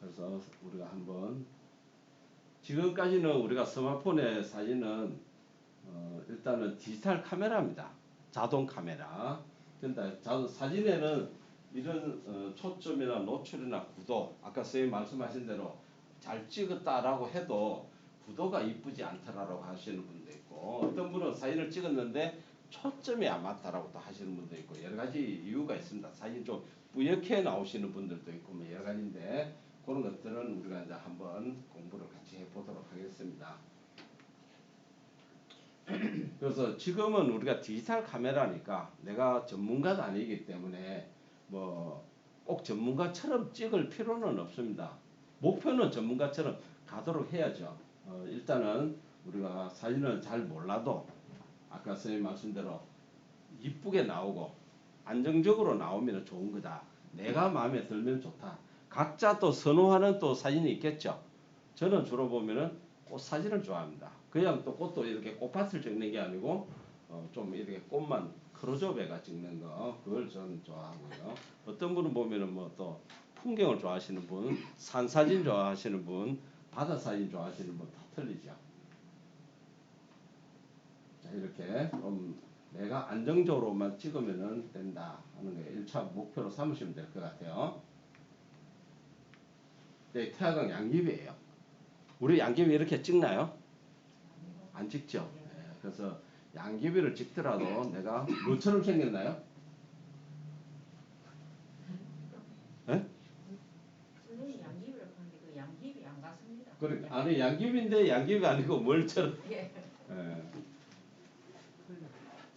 그래서 우리가 한번 지금까지는 우리가 스마트폰의 사진은 일단은 디지털 카메라입니다. 자동 카메라. 근데 사진에는 이런 초점이나 노출이나 구도, 아까 선생님 말씀하신 대로 잘 찍었다라고 해도 구도가 이쁘지 않더라고 하시는 분도 있고, 어떤 분은 사진을 찍었는데 초점이 안 맞다라고 또 하시는 분도 있고, 여러 가지 이유가 있습니다. 사진 좀 뿌옇게 나오시는 분들도 있고 뭐 여러 가지인데, 그런 것들은 우리가 이제 한번 공부를 같이 해보도록 하겠습니다. 그래서 지금은 우리가 디지털 카메라니까 내가 전문가도 아니기 때문에 뭐 꼭 전문가처럼 찍을 필요는 없습니다. 목표는 전문가처럼 가도록 해야죠. 일단은 우리가 사진을 잘 몰라도 아까 선생님 말씀대로 이쁘게 나오고 안정적으로 나오면 좋은 거다. 내가 마음에 들면 좋다. 각자 또 선호하는 또 사진이 있겠죠. 저는 주로 보면은 꽃 사진을 좋아합니다. 그냥 또 꽃도 이렇게 꽃밭을 찍는 게 아니고 좀 이렇게 꽃만 크로즈업해가 찍는 거, 그걸 저는 좋아하고요. 어떤 분은 보면은 뭐 또 풍경을 좋아하시는 분, 산 사진 좋아하시는 분, 바다 사진 좋아하시는 분 다 틀리죠. 자, 이렇게 내가 안정적으로만 찍으면 된다 하는 게 1차 목표로 삼으시면 될 것 같아요. 네, 태양광 양립이에요. 우리 양귀비 이렇게 찍나요? 안 찍죠. 네, 그래서 양귀비를 찍더라도 내가 뭐처럼 생겼나요? 네? 선생님 양귀비를 보는데 그 양귀비 안 같습니다. 그러니까 아니 양귀비인데 양귀비 아니고 뭘처럼? 예. 네.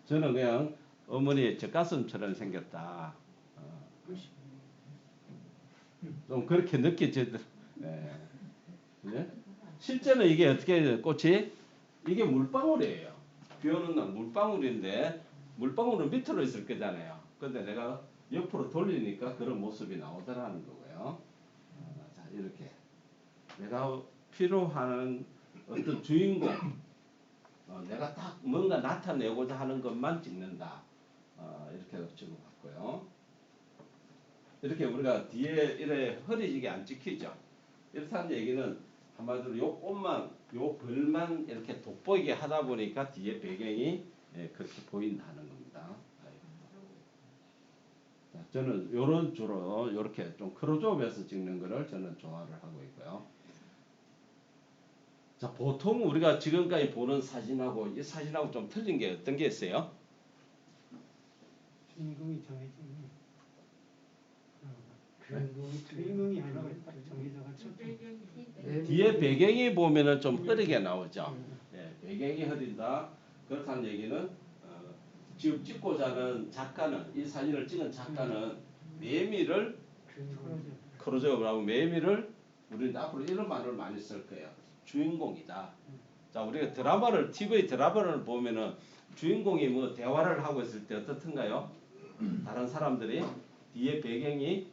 저는 그냥 어머니의 젖가슴처럼 생겼다. 좀 그렇게 느껴지더라고요. 네. 네? 실제는 이게 어떻게 꽃이? 이게 물방울이에요. 비 오는 날 물방울인데 물방울은 밑으로 있을 거잖아요. 근데 내가 옆으로 돌리니까 그런 모습이 나오더라는 거고요. 자, 이렇게 내가 필요한 어떤 주인공, 내가 딱 뭔가 나타내고자 하는 것만 찍는다. 이렇게 찍어봤고요. 이렇게 우리가 뒤에 이래 흐리지게 안 찍히죠. 이렇다는 얘기는 한마디로 요 꽃만, 요 벌만 이렇게 돋보이게 하다 보니까 뒤에 배경이 그렇게 보인다는 겁니다. 자, 저는 요런 주로 요렇게 좀 크로즈업해서 찍는 거를 저는 좋아를 하고 있고요. 자, 보통 우리가 지금까지 보는 사진하고 이 사진하고 좀 틀린 게 어떤 게 있어요? 주인공이 정해지니 주인공이 아니라 정해져가지고 뒤에 배경이 보면은 좀 흐리게 나오죠. 배경이 흐린다. 그렇다는 얘기는 지금 찍고자 하는 작가는, 이 사진을 찍은 작가는 매미를 크로즈업을 하고 매미를 우리는 앞으로 이런 말을 많이 쓸 거예요. 주인공이다. 자, 우리가 드라마를 TV 드라마를 보면은 주인공이 뭐 대화를 하고 있을 때 어떻든가요? 다른 사람들이 뒤에 배경이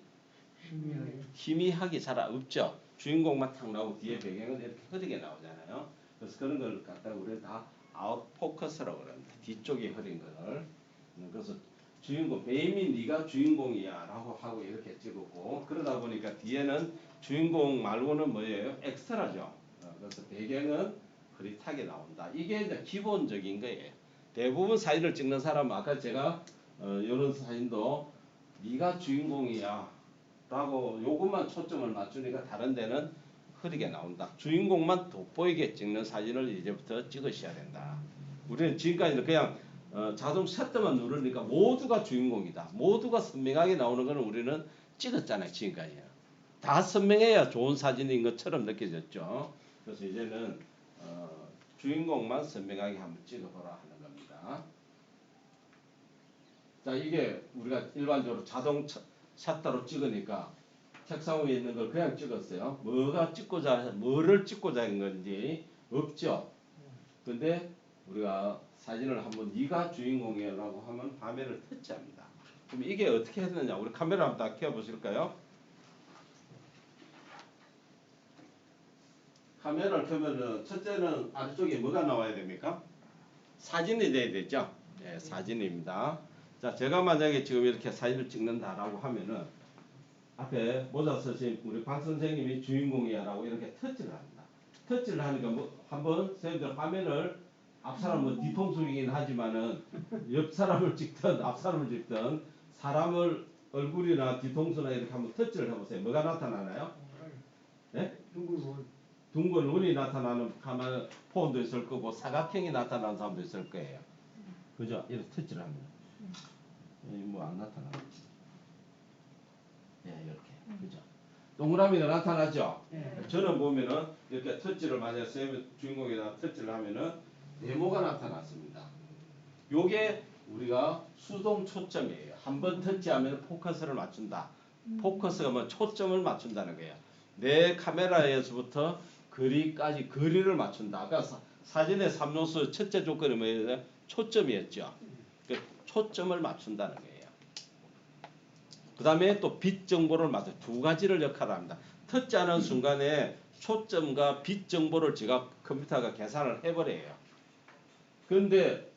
희미하게 잘 없죠. 주인공만 탁 나오고 뒤에 배경은 이렇게 흐리게 나오잖아요. 그래서 그런 걸 갖다가 우리가 다 아웃포커스라고 그럽니다. 뒤쪽에 흐린 거를. 그래서 주인공 매미 네가 주인공이야라고 하고 이렇게 찍었고, 그러다 보니까 뒤에는 주인공 말고는 뭐예요? 엑스트라죠. 그래서 배경은 흐릿하게 나온다. 이게 이제 기본적인 거예요. 대부분 사진을 찍는 사람은 아까 제가 이런 사진도 네가 주인공이야 라고 요것만 초점을 맞추니까 다른 데는 흐리게 나온다. 주인공만 돋보이게 찍는 사진을 이제부터 찍으셔야 된다. 우리는 지금까지는 그냥 자동 셔터만 누르니까 모두가 주인공이다. 모두가 선명하게 나오는 거는 우리는 찍었잖아요. 지금까지는. 다 선명해야 좋은 사진인 것처럼 느껴졌죠. 그래서 이제는 주인공만 선명하게 한번 찍어보라 하는 겁니다. 자, 이게 우리가 일반적으로 자동 샷다로 찍으니까 책상 위에 있는 걸 그냥 찍었어요. 뭐를 찍고자 하는 건지 없죠. 근데 우리가 사진을 한번 네가 주인공이라고 하면 화면을 터치합니다. 그럼 이게 어떻게 했느냐? 우리 카메라 한번 다 켜보실까요? 카메라를 켜면은 첫째는 아래쪽에 뭐가 나와야 됩니까? 사진이 돼야 되죠. 네, 사진입니다. 자, 제가 만약에 지금 이렇게 사진을 찍는다라고 하면은 앞에 모자 쓰신 우리 박 선생님이 주인공이야라고 이렇게 터치를 합니다. 터치를 하니까 뭐 한번 선생님들 화면을 앞 사람은 뒤통수이긴 하지만은 옆 사람을 찍든 앞 사람을 찍든 사람을 얼굴이나 뒤통수나 이렇게 한번 터치를 해보세요. 뭐가 나타나나요? 네? 둥근 원이 나타나는 가만 폰도 있을 거고 사각형이 나타나는 사람도 있을 거예요. 그죠? 이렇게 터치를 합니다. 뭐 안 나타나. 예, 이렇게. 그죠? 동그라미가 나타나죠? 예. 저는 보면은 이렇게 터치를 만약 쌤 주인공에다 터치를 하면은 네모가 나타났습니다. 요게 우리가 수동 초점이에요. 한번 터치하면 포커스를 맞춘다. 포커스가 뭐 초점을 맞춘다는 거예요. 내 카메라에서부터 거리까지 거리를 맞춘다. 아까 사진의 3요소 첫째 조건이 뭐예요? 초점이었죠. 그 초점을 맞춘다는 거예요. 그 다음에 또 빛 정보를 맞춰 두 가지를 역할합니다. 터치하는 순간에 초점과 빛 정보를 제가 컴퓨터가 계산을 해버려요. 그런데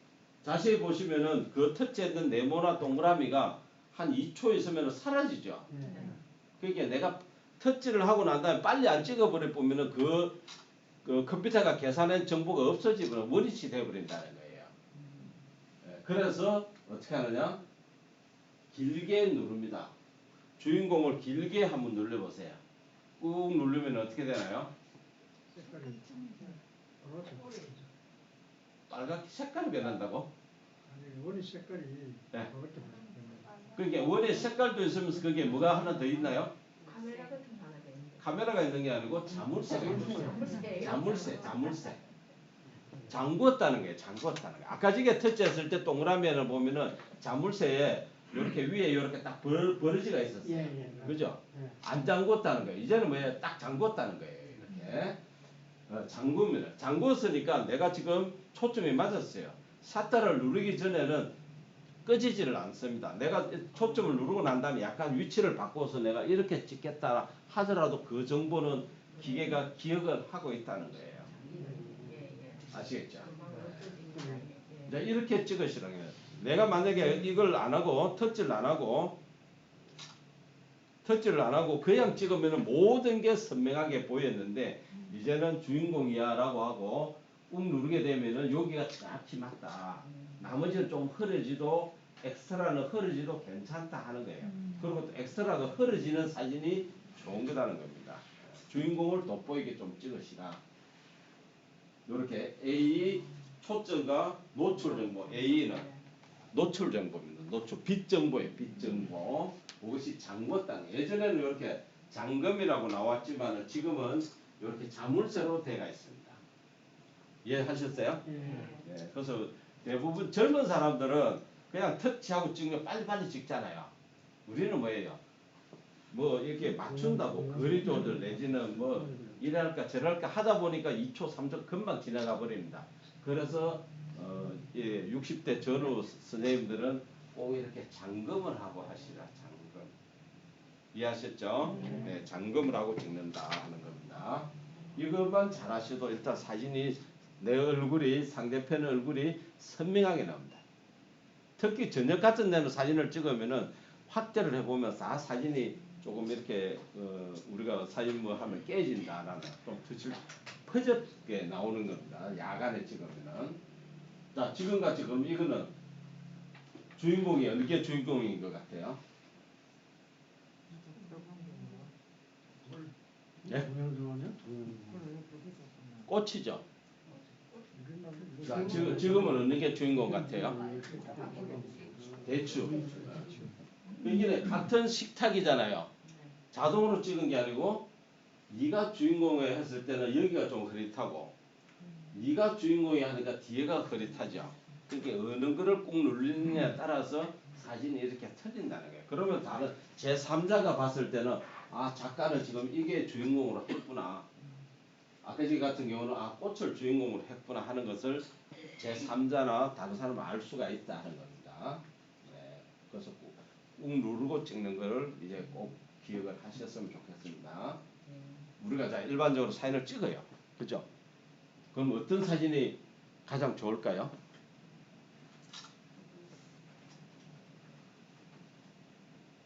자세히 보시면은 그 터치했던 네모나 동그라미가 한 2초 있으면 사라지죠. 그러니까 내가 터치를 하고 난 다음에 빨리 안 찍어버려 보면은 그 컴퓨터가 계산한 정보가 없어지거나 원위치 돼버린다는 거예요. 그래서 어떻게 하느냐? 길게 누릅니다. 주인공을 길게 한번 눌러보세요. 꾹 누르면 어떻게 되나요? 빨갛게 색깔이 변한다고? 원이 색깔이 네. 그러니까 원의 색깔도 있으면서 그게 뭐가 하나 더 있나요? 카메라 같은 거 하나 더 있는데. 카메라가 있는 게 아니고 자물쇠가 있어요. 자물쇠. 자물쇠. 잠궜다는 거예요. 잠궜다는 거예요. 아까 저게 터치했을 때 동그라미를 보면은 자물쇠에 이렇게 위에 이렇게 딱 버러지가 있었어요. 그죠? 안 잠궜다는 거예요. 이제는 뭐예요? 딱 잠궜다는 거예요. 이렇게. 잠그면 잠궜으니까 내가 지금 초점이 맞았어요. 샷다를 누르기 전에는 꺼지지를 않습니다. 내가 초점을 누르고 난 다음에 약간 위치를 바꿔서 내가 이렇게 찍겠다 하더라도 그 정보는 기계가 기억을 하고 있다는 거예요. 아시겠죠? 이제 이렇게 찍으시라는 거예요. 내가 만약에 이걸 안 하고 터치를 안 하고 그냥 찍으면 모든 게 선명하게 보였는데 이제는 주인공이야라고 하고 꾹 누르게 되면은 여기가 정확히 맞다. 나머지는 좀 흐려지도 엑스트라는 흐려지도 괜찮다 하는 거예요. 그리고 또 엑스트라가 흐려지는 사진이 좋은 거라는 겁니다. 주인공을 돋보이게 좀 찍으시라. 이렇게 A 초점과 노출 정보 A는 노출 정보입니다. 노출 빛 정보예요. 빛 정보. 그것이 잠궜다는 예전에는 이렇게 잠금이라고 나왔지만 지금은 이렇게 자물쇠로 되어 있습니다. 이해하셨어요? 네. 그래서 대부분 젊은 사람들은 그냥 터치하고 찍으면 빨리빨리 찍잖아요. 우리는 뭐예요? 뭐 이렇게 맞춘다고 거리 조절 내지는 뭐 이랄까 저랄까 하다 보니까 2초 3초 금방 지나가 버립니다. 그래서 60대 전후 선생님들은 꼭 이렇게 잠금을 하고 하시라. 잠금. 이해하셨죠? 네, 잠금을 하고 찍는다 하는 겁니다. 이것만 잘 하셔도 일단 사진이 내 얼굴이 상대편 얼굴이 선명하게 나옵니다. 특히 저녁 같은 데는 사진을 찍으면은 확대를 해보면 다 사진이 조금 이렇게 우리가 사진 뭐 하면 깨진다라는 좀 퍼졌게 나오는 겁니다. 야간에 찍으면은. 자, 지금같이 그럼 이거는 주인공이 어느 게 주인공인 것 같아요? 네? 꽃이죠. 자, 지금은 어느 게 주인공 같아요? 대추. 이게 같은 식탁이잖아요. 자동으로 찍은 게 아니고 네가 주인공을 했을 때는 여기가 좀 흐릿하고 네가 주인공이 하니까 뒤에가 흐릿하죠. 그러니까 어느 거를 꾹 누르느냐에 따라서 사진이 이렇게 틀린다는 거예요. 그러면 다른 제3자가 봤을 때는 아 작가는 지금 이게 주인공으로 했구나. 아까 지 같은 경우는 아 꽃을 주인공으로 했구나 하는 것을 제3자나 다른 사람은 알 수가 있다 하는 겁니다. 네. 그래서 꾹 누르고 찍는 걸 이제 꼭 기억을 하셨으면 좋겠습니다. 우리가 자 일반적으로 사진을 찍어요. 그죠? 그럼 어떤 사진이 가장 좋을까요?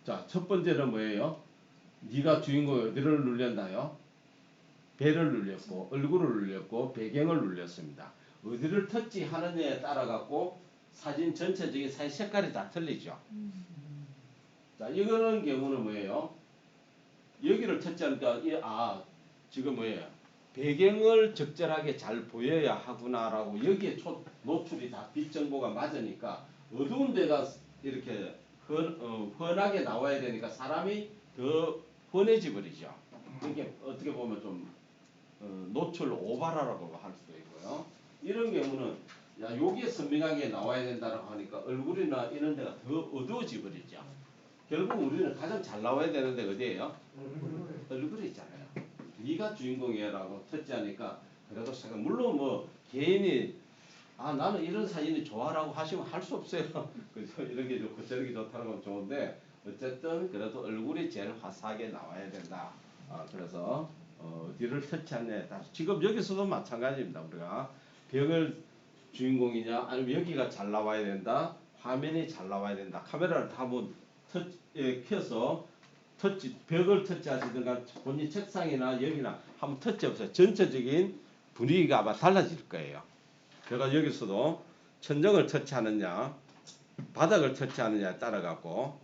자, 첫 번째는 뭐예요? 네가 주인공이 어디를 눌렸나요? 배를 눌렸고 얼굴을 눌렸고 배경을 눌렸습니다. 어디를 터치하느냐에 따라 갖고 사진 전체적인 사진 색깔이 다 틀리죠. 자, 이거는 경우는 뭐예요? 여기를 터치하니까 지금 뭐예요? 배경을 적절하게 잘 보여야 하구나라고 여기에 노출이 다 빛 정보가 맞으니까 어두운 데가 이렇게 훤하게 나와야 되니까 사람이 더 훤해져 버리죠. 이게 어떻게 보면 좀 노출 오바라고 할 수도 있고요. 이런 경우는 여기에 선명하게 나와야 된다고 하니까 얼굴이나 이런 데가 더 어두워져 버리죠. 결국 우리는 가장 잘 나와야 되는데 어디예요? 얼굴이 있잖아요. 네가 주인공이야라고 터치하니까 그래도 물론 뭐 개인이 나는 이런 사진이 좋아라고 하시면 할 수 없어요. 그죠? 이런 게 좋고 저런 게 좋다는 건 좋은데 어쨌든 그래도 얼굴이 제일 화사하게 나와야 된다. 그래서 어디를 터치하느냐에 따라서 지금 여기서도 마찬가지입니다. 우리가 벽을 주인공이냐 아니면 여기가 잘 나와야 된다. 화면이 잘 나와야 된다. 카메라를 다 한번 켜서 벽을 터치하시든가 본인 책상이나 여기나 한번 터치해보세요. 전체적인 분위기가 아마 달라질 거예요. 제가 여기서도 천정을 터치하느냐 바닥을 터치하느냐에 따라 갖고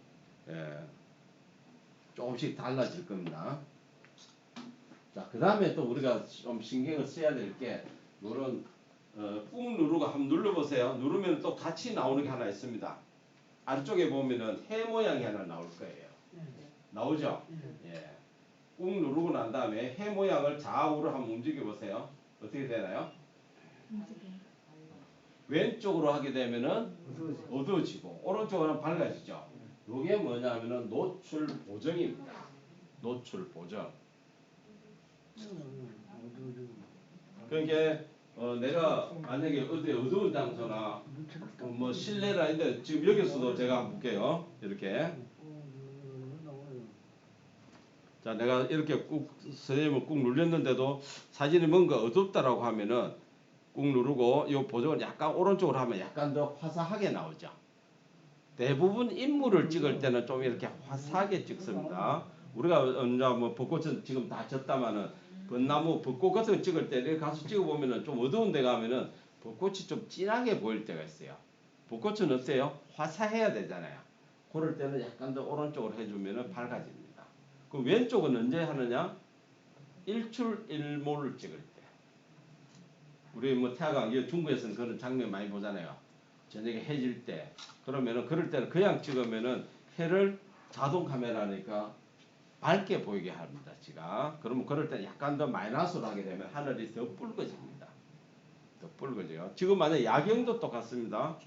조금씩 달라질 겁니다. 자, 그 다음에 또 우리가 좀 신경을 써야 될 게 이런 꾹 누르고 한번 눌러보세요. 누르면 또 같이 나오는 게 하나 있습니다. 안쪽에 보면은 해 모양이 하나 나올 거예요. 나오죠? 예. 꾹 누르고 난 다음에 해 모양을 좌우로 한번 움직여 보세요. 어떻게 되나요? 왼쪽으로 하게 되면은 어두워지고 오른쪽으로는 밝아지죠. 이게 뭐냐면은 노출 보정입니다. 노출 보정. 그러니까 내가 만약에 어디 어두운 장소나 뭐 실내라 했는데 지금 여기서도 제가 한번 볼게요. 이렇게. 자, 내가 이렇게 선생님을 꾹 눌렸는데도 사진이 뭔가 어둡다라고 하면은 꾹 누르고 이 보정을 약간 오른쪽으로 하면 약간 더 화사하게 나오죠. 대부분 인물을 찍을 때는 좀 이렇게 화사하게 찍습니다. 우리가 뭐 벚꽃은 지금 다 졌다마는 벚나무 벚꽃 같은 거 찍을 때 이렇게 가서 찍어보면은 좀 어두운 데 가면은 벚꽃이 좀 진하게 보일 때가 있어요. 벚꽃은 어때요? 화사해야 되잖아요. 그럴 때는 약간 더 오른쪽으로 해주면은 밝아집니다. 그 왼쪽은 언제 하느냐? 일출일모를 찍을 때. 우리 뭐 태화강 중부에서는 그런 장면 많이 보잖아요. 저녁에 해질 때. 그러면은 그럴 때는 그냥 찍으면은 해를 자동 카메라니까 밝게 보이게 합니다. 지가. 그러면 그럴 때 약간 더 마이너스로 하게 되면 하늘이 더 붉어집니다. 더 붉어져요. 지금 만약 야경도 똑같습니다.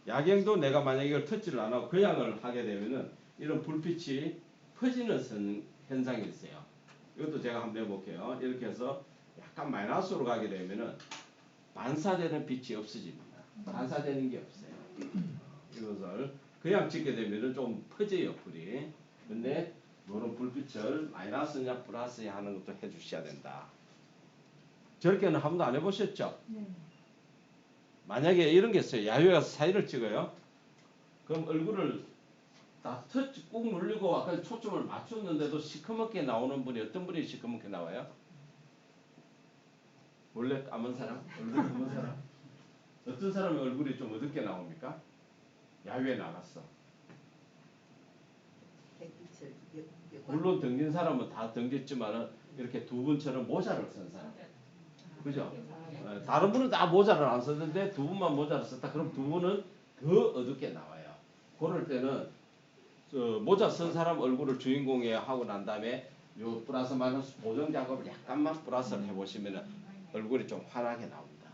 야경도 내가 만약 이걸 터치를 안 하고 그냥을 하게 되면은 이런 불빛이 퍼지는 현상이 있어요. 이것도 제가 한번 해볼게요. 이렇게 해서 약간 마이너스로 가게 되면은 반사되는 빛이 없어집니다. 반사되는 게 없어요. 이것을 그냥 찍게 되면은 좀 퍼져요, 불이. 근데 이런 불빛을 마이너스냐 플러스냐 하는 것도 해주셔야 된다. 저렇게는 한 번도 안 해보셨죠? 네. 만약에 이런 게 있어요. 야외에 가서 사진을 찍어요. 그럼 얼굴을 다 터치 꾹 누르고 아까 초점을 맞췄는데도 시커멓게 나오는 분이 어떤 분이 시커멓게 나와요? 원래 까만 사람? 얼굴 검은 사람? 어떤 사람의 얼굴이 좀 어둡게 나옵니까? 야외에 나갔어. 물론 덩진 사람은 다 덩졌지만은 이렇게 두 분처럼 모자를 쓴 사람. 그죠? 다른 분은 다 모자를 안 썼는데 두 분만 모자를 썼다. 그럼 두 분은 더 어둡게 나와요. 그럴 때는 모자 쓴 사람 얼굴을 주인공에 하고 난 다음에 요 플러스 마이너스 보정 작업을 약간만 플러스를 해보시면 얼굴이 좀 환하게 나옵니다.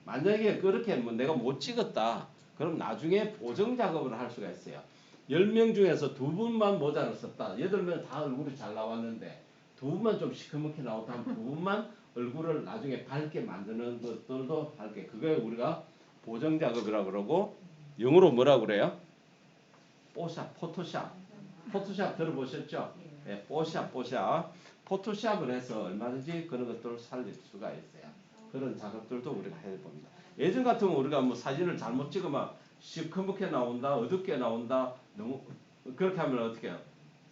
만약에 그렇게 뭐 내가 못 찍었다. 그럼 나중에 보정 작업을 할 수가 있어요. 10명 중에서 2분만 모자를 썼다. 8명 다 얼굴이 잘 나왔는데 2분만 좀 시커멓게 나왔다 하면 2분만 얼굴을 나중에 밝게 만드는 것들도 밝게. 그게 우리가 보정 작업이라고 그러고 영어로 뭐라고 그래요? 포토샵. 포토샵 들어보셨죠? 네, 포샵. 포토샵을 해서 얼마든지 그런 것들을 살릴 수가 있어요. 그런 작업들도 우리가 해봅니다. 예전 같으면 우리가 뭐 사진을 잘못 찍으면 시커멓게 나온다, 어둡게 나온다, 너무 그렇게 하면 어떻게 해요?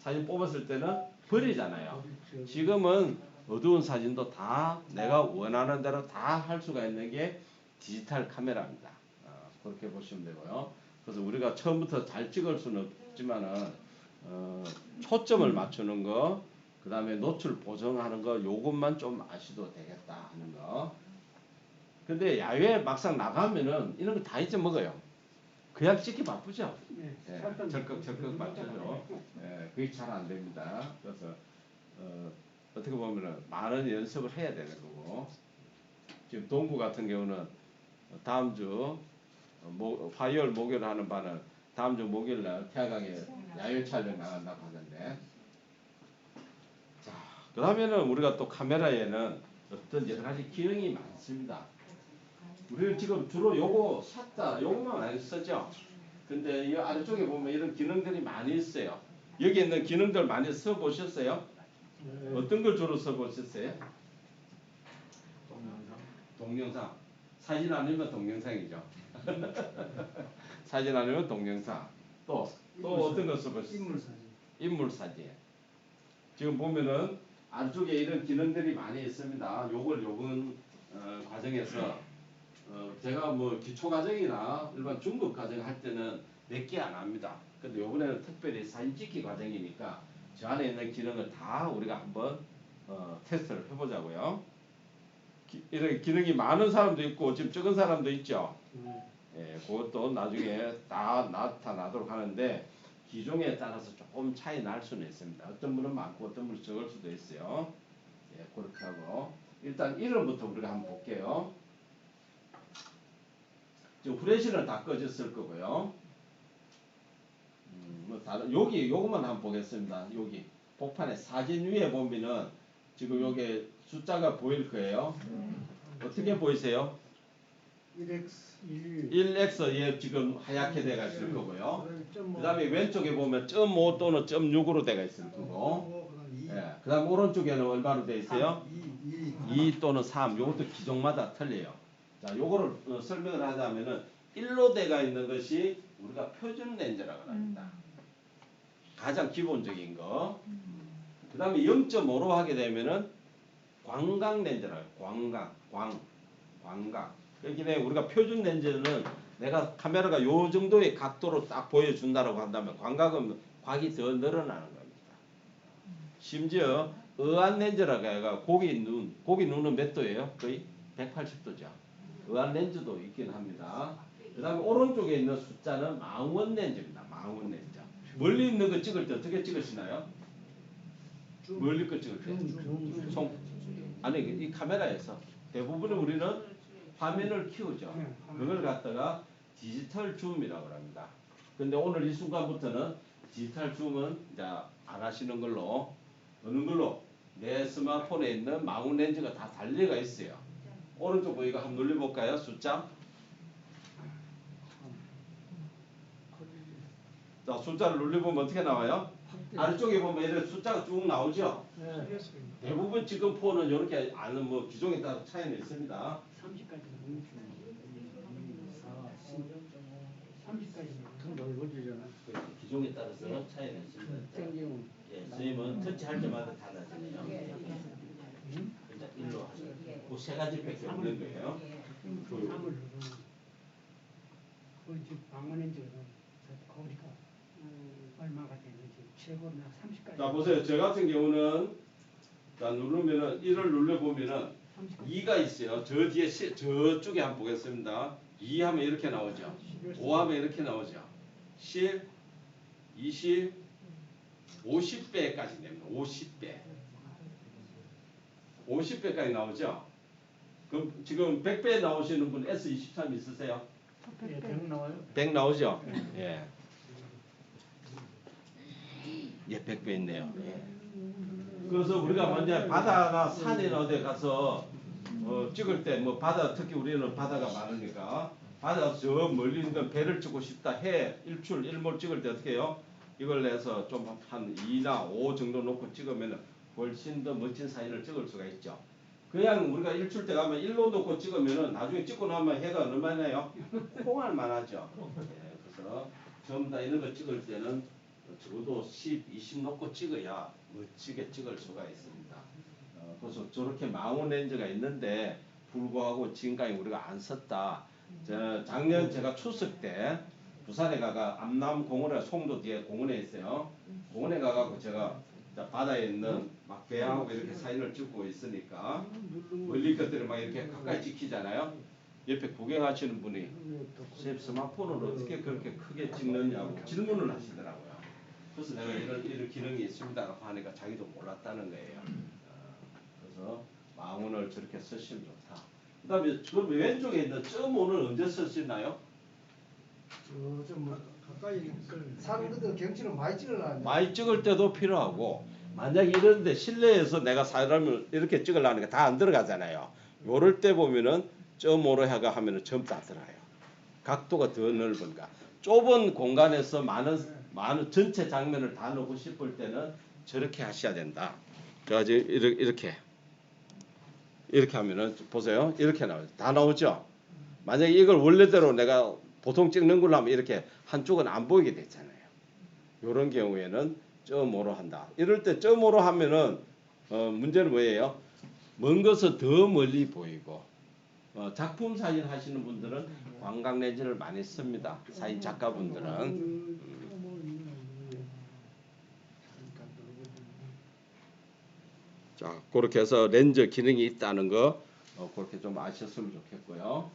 사진 뽑았을 때는 버리잖아요. 그렇죠. 지금은 어두운 사진도 다 내가 원하는 대로 다 할 수가 있는 게 디지털 카메라입니다. 그렇게 보시면 되고요. 그래서 우리가 처음부터 잘 찍을 수는 없지만은 초점을 맞추는 거, 그 다음에 노출 보정하는 거, 요것만 좀 아셔도 되겠다 하는 거. 근데 야외에 막상 나가면은 이런 거 다 잊어먹어요. 그냥 찍기 바쁘죠. 네, 예, 살짝 적극 맞추죠. 예, 그게 잘 안 됩니다. 그래서 어떻게 보면은 많은 연습을 해야 되는 거고. 지금 동구 같은 경우는 다음 주 화요일 목요일 하는 바는 다음 주 목요일 날 태화강에 야외 촬영 나간다고 하던데. 자, 그러면은 우리가 또 카메라에는 어떤 여러 가지 기능이 많습니다. 우리는 지금 주로 요거 샷다 요거만 많이 쓰죠. 근데 이 아래쪽에 보면 이런 기능들이 많이 있어요. 여기 있는 기능들 많이 써 보셨어요? 네. 어떤 걸 주로 써 보셨어요? 동영상. 사진 아니면 동영상이죠. 사진 아니면 동영상. 또 어떤 거 써 보셨어요? 인물 사진. 인물 사진. 지금 보면은 안쪽에 이런 기능들이 많이 있습니다. 요번 과정에서 제가 뭐 기초 과정이나 일반 중급 과정 할 때는 몇 개 안 합니다. 근데 요번에는 특별히 사진 찍기 과정이니까 저 안에 있는 기능을 다 우리가 한번 테스트를 해보자고요. 이런 기능이 많은 사람도 있고 지금 적은 사람도 있죠. 네. 예, 그것도 나중에 다 나타나도록 하는데 기종에 따라서 조금 차이 날 수는 있습니다. 어떤 분은 많고 어떤 분은 적을 수도 있어요. 예, 그렇게 하고 일단 이름부터 우리가 한번 볼게요. 지금 후레쉬는 다 꺼졌을 거고요. 뭐 다른 여기 요것만 한번 보겠습니다. 여기 복판에 사진 위에 보면은 지금 요게 숫자가 보일 거예요. 어떻게 보이세요? 1x 1. 1x 예 지금 하얗게 돼가 있을 거고요. 그 다음에 왼쪽에 보면 0.5 또는 0.6으로 돼가 있을 거고, 예, 그 다음 오른쪽에는 얼마로 돼 있어요? 2 또는 3. 요것도 기종마다 틀려요. 자, 요거를 설명을 하자면은 1로 돼가 있는 것이 우리가 표준 렌즈라고 합니다. 가장 기본적인 거. 그 다음에 0.5로 하게 되면은 광각 렌즈라고 해요. 광각. 그렇기 우리가 표준 렌즈는 내가 카메라가 요 정도의 각도로 딱 보여준다라고 한다면 광각은 각이 더 늘어나는 겁니다. 심지어 의안 렌즈라고 해가 고기 눈은 몇 도예요? 거의 180도죠. 의안 렌즈도 있긴 합니다. 그 다음에 오른쪽에 있는 숫자는 망원 렌즈입니다. 망원 렌즈. 멀리 있는 거 찍을 때 어떻게 찍으시나요? 멀리 거 찍을 때. 아니 이 카메라에서 대부분은 우리는 화면을 키우죠. 그걸 갖다가 디지털 줌이라고 합니다. 근데 오늘 이 순간부터는 디지털 줌은 이제 안 하시는 걸로 어느 걸로 내 스마트폰에 있는 망원 렌즈가 다 달려가 있어요. 오른쪽 보이고 한번 눌러볼까요? 숫자. 자, 숫자를 눌러보면 어떻게 나와요? 아래쪽에 보면 이렇게 숫자가 쭉 나오죠. 네. 대부분 지금 폰은 이렇게 아는 뭐 기종에 따라 차이는 있습니다. 30까지 30까지 더 넓어지잖아. 기종에 따라서 차이는 있습니다. 땡기면 예, 선생님은 터치할 때마다 달라지네요. 일단 일로 하세요. 그세 가지밖에 없는 거예요. 그 3을 그 지금 방문했지거든. 거리가 얼마가 되는지 최고는 30까지. 자 보세요. 저 같은 경우는 자 누르면은 1을 눌러보면은 2가 있어요. 저 뒤에 저쪽에 한번 보겠습니다. 2 하면 이렇게 나오죠. 5 하면 이렇게 나오죠. 10, 20, 50배까지 됩니다. 50배. 50배까지 나오죠. 그럼 지금 100배 나오시는 분 S23 있으세요? 예, 100 나와요. 100 나오죠? 예. 예, 100배 있네요. 예. 그래서 우리가 먼저 바다나 산이나 어디 가서 찍을 때 뭐 바다 특히 우리는 바다가 많으니까 바다 저 멀리 있는 배를 찍고 싶다 해 일몰 찍을 때 어떻게 해요? 이걸 내서 좀 한 2나 5 정도 놓고 찍으면 훨씬 더 멋진 사진을 찍을 수가 있죠. 그냥 우리가 일출 때 가면 1로 놓고 찍으면은 나중에 찍고 나면 해가 얼마나요? 콩알만 하죠. 예, 그래서 전부 다 이런 거 찍을 때는 적어도 10, 20 놓고 찍어야 멋지게 찍을 수가 있습니다. 그래서 저렇게 망원 렌즈가 있는데 불구하고 지금까지 우리가 안 썼다. 작년 제가 추석 때 부산에 가가 암남공원에 송도 뒤에 공원에 있어요. 공원에 가가고 제가 바다에 있는 막 배하고 이렇게 사진을 찍고 있으니까 멀리 것들을 막 이렇게 가까이 찍히잖아요. 옆에 구경하시는 분이 제 스마트폰으로 어떻게 그렇게 크게 찍느냐고 질문을 하시더라고요. 그래서 내가 이런 기능이 있습니다라고 하니까 자기도 몰랐다는 거예요. 그래서 망원을 저렇게 쓰시면 좋다. 그 다음에 그 왼쪽에 있는 점 5는 언제 쓸 수 있나요? 좀 가까이 사는 것들 경치를 많이 찍으려면 많이 찍을 때도 필요하고 만약에 이런데 실내에서 내가 사람을 이렇게 찍으려니까 다 안 들어가잖아요. 요럴 때 보면은 점 5로 해가 하면은 전부 다 들어가요. 각도가 더 넓은가. 좁은 공간에서 많은 전체 장면을 다 넣고 싶을 때는 저렇게 하셔야 된다. 그래가지고 이렇게 하면은 보세요. 이렇게 나와요. 다 나오죠. 만약에 이걸 원래대로 내가 보통 찍는 걸로 하면 이렇게 한쪽은 안 보이게 됐잖아요. 이런 경우에는 점으로 한다. 이럴 때 점으로 하면은 문제는 뭐예요? 먼 것은 더 멀리 보이고 작품 사진 하시는 분들은 광각 렌즈를 많이 씁니다. 사진 작가분들은. 자, 그렇게 해서 렌즈 기능이 있다는 거 그렇게 좀 아셨으면 좋겠고요.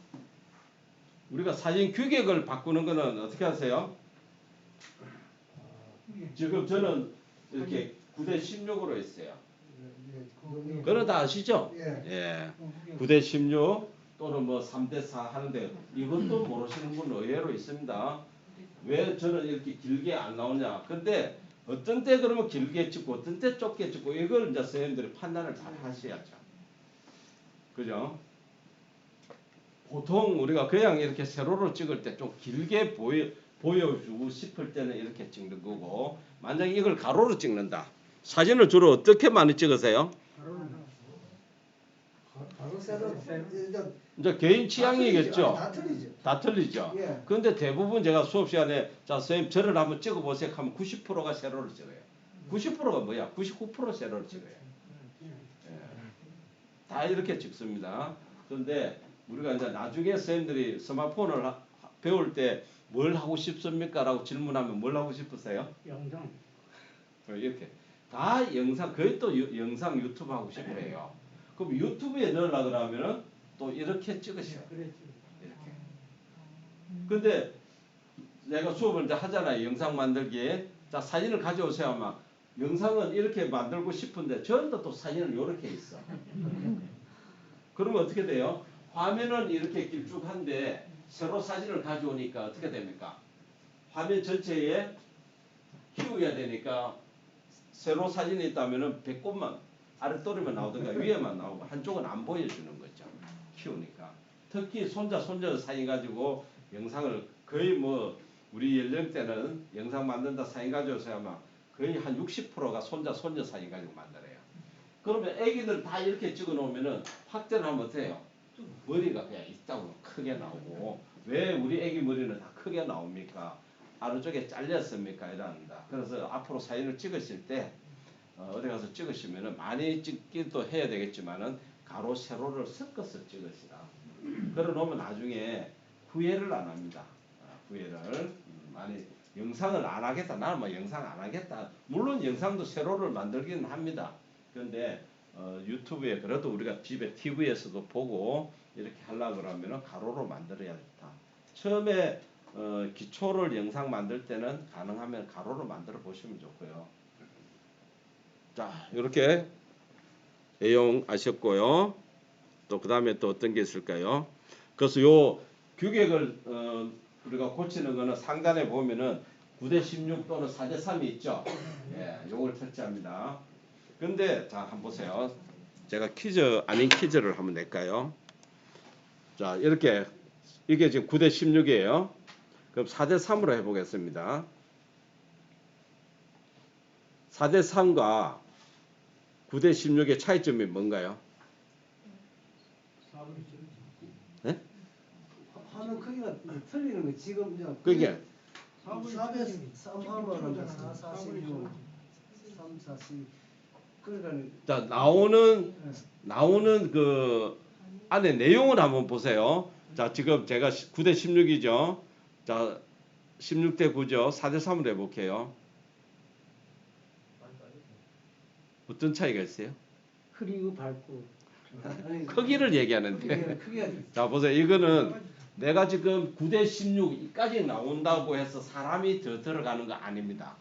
우리가 사진 규격을 바꾸는 거는 어떻게 하세요? 지금 저는 이렇게 9대 16으로 했어요. 그거 다 아시죠? 예. 9대 16 또는 뭐 3대 4 하는데 이것도 모르시는 분 의외로 있습니다. 왜 저는 이렇게 길게 안 나오냐? 근데 어떤 때 그러면 길게 찍고 어떤 때 좁게 찍고 이걸 이제 선생님들이 판단을 잘 하셔야죠. 그죠? 보통 우리가 그냥 이렇게 세로로 찍을 때 좀 길게 보여주고 싶을 때는 이렇게 찍는 거고 만약에 이걸 가로로 찍는다. 사진을 주로 어떻게 많이 찍으세요? 바로 세로 이제 개인 취향이겠죠. 다 틀리죠. 다 틀리죠. 예. 그런데 대부분 제가 수업 시간에 자 선생님 저를 한번 찍어보세요 하면 90%가 세로를 찍어요. 90%가 뭐야? 99% 세로를 찍어요. 예. 다 이렇게 찍습니다. 그런데 우리가 이제 나중에 선생님들이 스마트폰을 배울 때 뭘 하고 싶습니까? 라고 질문하면 뭘 하고 싶으세요? 영상. 이렇게 다 영상 거의 또 영상 유튜브 하고 싶어요. 그럼 유튜브에 넣으려고 그러면은 또 이렇게 찍으셔야 돼요. 이렇게. 근데 내가 수업을 이제 하잖아요. 영상 만들기에. 자, 사진을 가져오세요. 아마 영상은 이렇게 만들고 싶은데 저한테 또 사진은 이렇게 있어. 그러면 어떻게 돼요? 화면은 이렇게 길쭉한데 세로 사진을 가져오니까 어떻게 됩니까? 화면 전체에 키워야 되니까 세로 사진이 있다면은 배꼽만 아랫도리만 나오든가 위에만 나오고 한쪽은 안 보여주는 거죠. 키우니까. 특히 손자 사진 가지고 영상을 거의 뭐 우리 연령대는 영상 만든다 사진 가져오서 아마 거의 한 60%가 손자 사진 가지고 만들어요. 그러면 애기들 다 이렇게 찍어 놓으면은 확대를 하면 어때요? 머리가 그냥 있다고 크게 나오고 왜 우리 애기 머리는 다 크게 나옵니까? 아래쪽에 잘렸습니까? 이런다. 그래서 앞으로 사진을 찍으실 때 어디 가서 찍으시면은 많이 찍기도 해야 되겠지만은 가로 세로를 섞어서 찍으시라. 그러 놓으면 나중에 후회를 안 합니다. 후회를 많이 영상을 안 하겠다. 나는 뭐 영상 안 하겠다. 물론 영상도 세로를 만들기는 합니다. 그런데 유튜브에 그래도 우리가 집에 TV에서도 보고 이렇게 하려고 그러면은 가로로 만들어야 좋다. 처음에 기초를 영상 만들 때는 가능하면 가로로 만들어 보시면 좋고요. 자, 이렇게 내용 아셨고요. 또 그 다음에 또 어떤 게 있을까요? 그래서 요 규격을 우리가 고치는 거는 상단에 보면은 9대 16 또는 4대 3이 있죠. 예, 요걸 터치합니다. 근데 자, 한번 보세요. 제가 퀴즈 아닌 퀴즈를 한번 낼까요? 자, 이렇게 이게 지금 9대 16이에요. 그럼 4대 3으로 해보겠습니다. 4대 3과 9대 16의 차이점이 뭔가요? 화면 크기가 틀리는 거 지금 이제 그게 4배 3 하면은 4, 46, 3, 4, 12. 그러니까 자, 나오는 그 안에 내용을 한번 보세요. 자, 지금 제가 9대 16이죠. 자, 16대 9죠. 4대 3으로 해볼게요. 어떤 차이가 있어요? 흐리고 밝고. 크기를 얘기하는데. 크기가 자, 보세요. 이거는 내가 지금 9대 16까지 나온다고 해서 사람이 더 들어가는 거 아닙니다.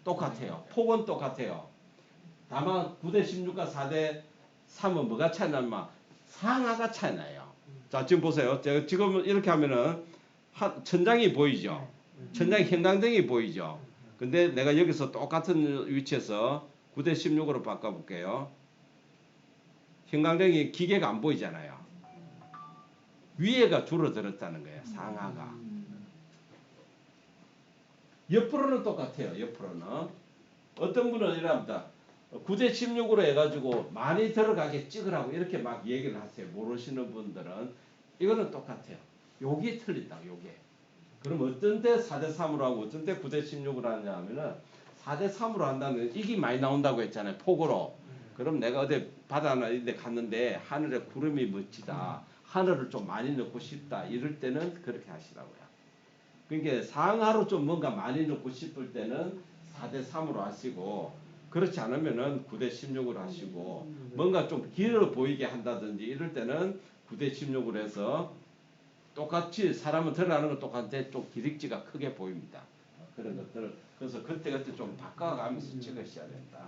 똑같아요. 폭은 똑같아요. 다만 9대 16과 4대 3은 뭐가 차이 나면 상하가 차이 나요. 자, 지금 보세요. 제가 지금 이렇게 하면은 천장이 보이죠. 천장에 형광등이 보이죠. 근데 내가 여기서 똑같은 위치에서 9대 16으로 바꿔볼게요. 형광등이 기계가 안 보이잖아요. 위에가 줄어들었다는 거예요. 상하가. 옆으로는 똑같아요. 옆으로는. 어떤 분은 이랍니다. 9대 16으로 해가지고 많이 들어가게 찍으라고 이렇게 막 얘기를 하세요. 모르시는 분들은. 이거는 똑같아요. 요게 틀린다. 요게. 그럼 어떤 때 4대 3으로 하고 어떤 때 9대 16으로 하냐 하면은 4대 3으로 한다면 이게 많이 나온다고 했잖아요. 폭으로. 그럼 내가 어디 바다나 이런 데 갔는데 하늘에 구름이 멋지다. 하늘을 좀 많이 넣고 싶다. 이럴 때는 그렇게 하시라고요. 그러니까 상하로 좀 뭔가 많이 넣고 싶을 때는 4대 3으로 하시고 그렇지 않으면은 9대 16으로 하시고 뭔가 좀 길어 보이게 한다든지 이럴 때는 9대 16으로 해서 똑같이 사람은 들어가는 건 똑같은데 좀 기릭지가 크게 보입니다. 그런 것들을 그래서 그때그때 좀 바꿔가면서 찍으셔야 된다.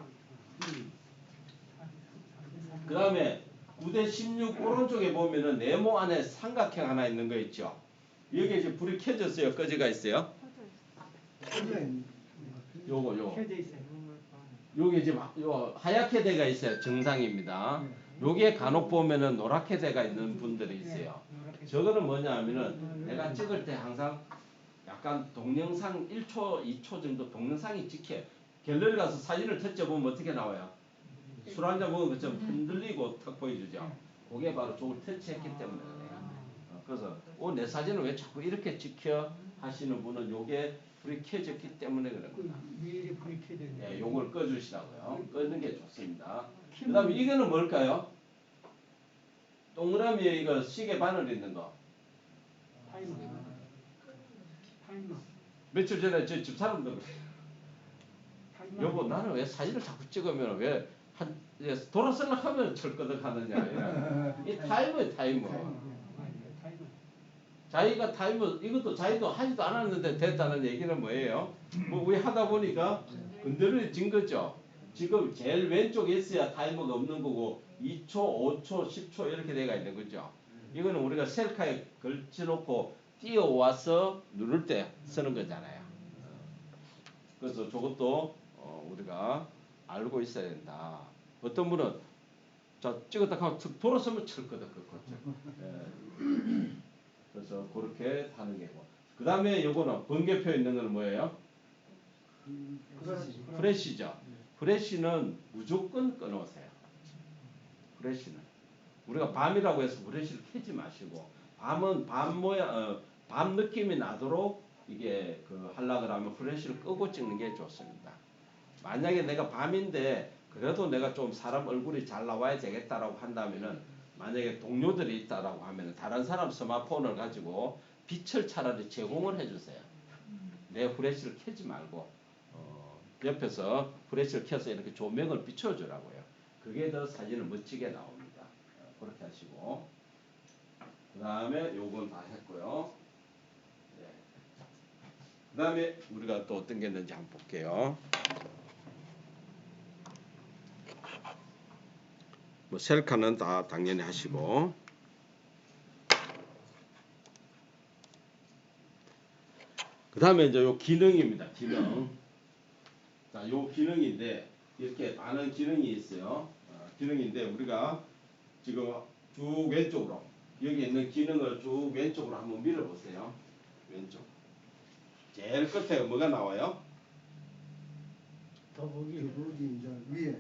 그 다음에 9대 16 오른쪽에 보면은 네모 안에 삼각형 하나 있는 거 있죠. 여기 이제 불이 켜졌어요. 꺼지가 있어요. 요거. 켜져 있어요. 요게 이제 요 하얗게 돼가 있어요. 정상입니다. 요게 간혹 보면은 노랗게 돼가 있는 분들이 있어요. 저거는 뭐냐 하면은 내가 찍을 때 항상 약간 동영상 1초, 2초 정도 동영상이 찍혀요. 갤러리 가서 사진을 터쳐 보면 어떻게 나와요? 술 한잔 먹은 것처럼 흔들리고 턱 보여주죠. 그게 바로 저걸 터치했기 때문에 그래요. 그래서 내 사진을 왜 자꾸 이렇게 찍혀 하시는 분은 요게 불이 켜졌기 때문에 그런 겁니다. 위에 불이 켜져 있는. 예, 요걸 꺼주시라고요. 꺼는 게 좋습니다. 그 다음에 이거는 뭘까요? 동그라미에 이거 시계 바늘 있는 거. 타이머. 타이머. 며칠 전에 저 집사람도 그래요. 타이머. 여보 나는 왜 사진을 자꾸 찍으면 왜 돌아서려 하면 철거덕 하느냐. 이 타이머예요 타이머. 타이머. 자기가 타이머 이것도 자기도 하지도 않았는데 됐다는 얘기는 뭐예요? 뭐 우리 하다 보니까 건드려진 거죠. 지금 제일 왼쪽에 있어야 타이머가 없는 거고 2초, 5초, 10초 이렇게 돼가 있는 거죠. 이거는 우리가 셀카에 걸쳐놓고 띄어와서 누를 때 쓰는 거잖아요. 그래서 저것도 우리가 알고 있어야 된다. 어떤 분은 자 찍었다 하면 돌아서면 철거덕 그거죠. 그래서 그렇게 하는 게고. 그 다음에 요거는 번개표 있는 거는 뭐예요? 프레시죠. 프레시는 무조건 꺼놓으세요. 프레시는 우리가 밤이라고 해서 프레시를 켜지 마시고 밤은 밤 모양 밤 느낌이 나도록 이게 하려 그러면 프레시를 끄고 찍는 게 좋습니다. 만약에 내가 밤인데 그래도 내가 좀 사람 얼굴이 잘 나와야 되겠다라고 한다면은 만약에 동료들이 있다라고 하면은 다른 사람 스마트폰을 가지고 빛을 차라리 제공을 해주세요. 내 프레시를 켜지 말고 옆에서 프레시를 켜서 이렇게 조명을 비춰주라고요. 그게 더 사진을 멋지게 나옵니다. 그렇게 하시고 그 다음에 요건 다 했고요. 네. 그 다음에 우리가 또 어떤 게 있는지 한번 볼게요. 뭐 셀카는 다 당연히 하시고 그 다음에 이제 요 기능입니다. 기능. 자, 요 기능인데 이렇게 많은 기능이 있어요. 기능인데 우리가 지금 쭉 왼쪽으로 여기 있는 기능을 쭉 왼쪽으로 한번 밀어보세요. 왼쪽. 제일 끝에 뭐가 나와요? 더보기. 더보기 위에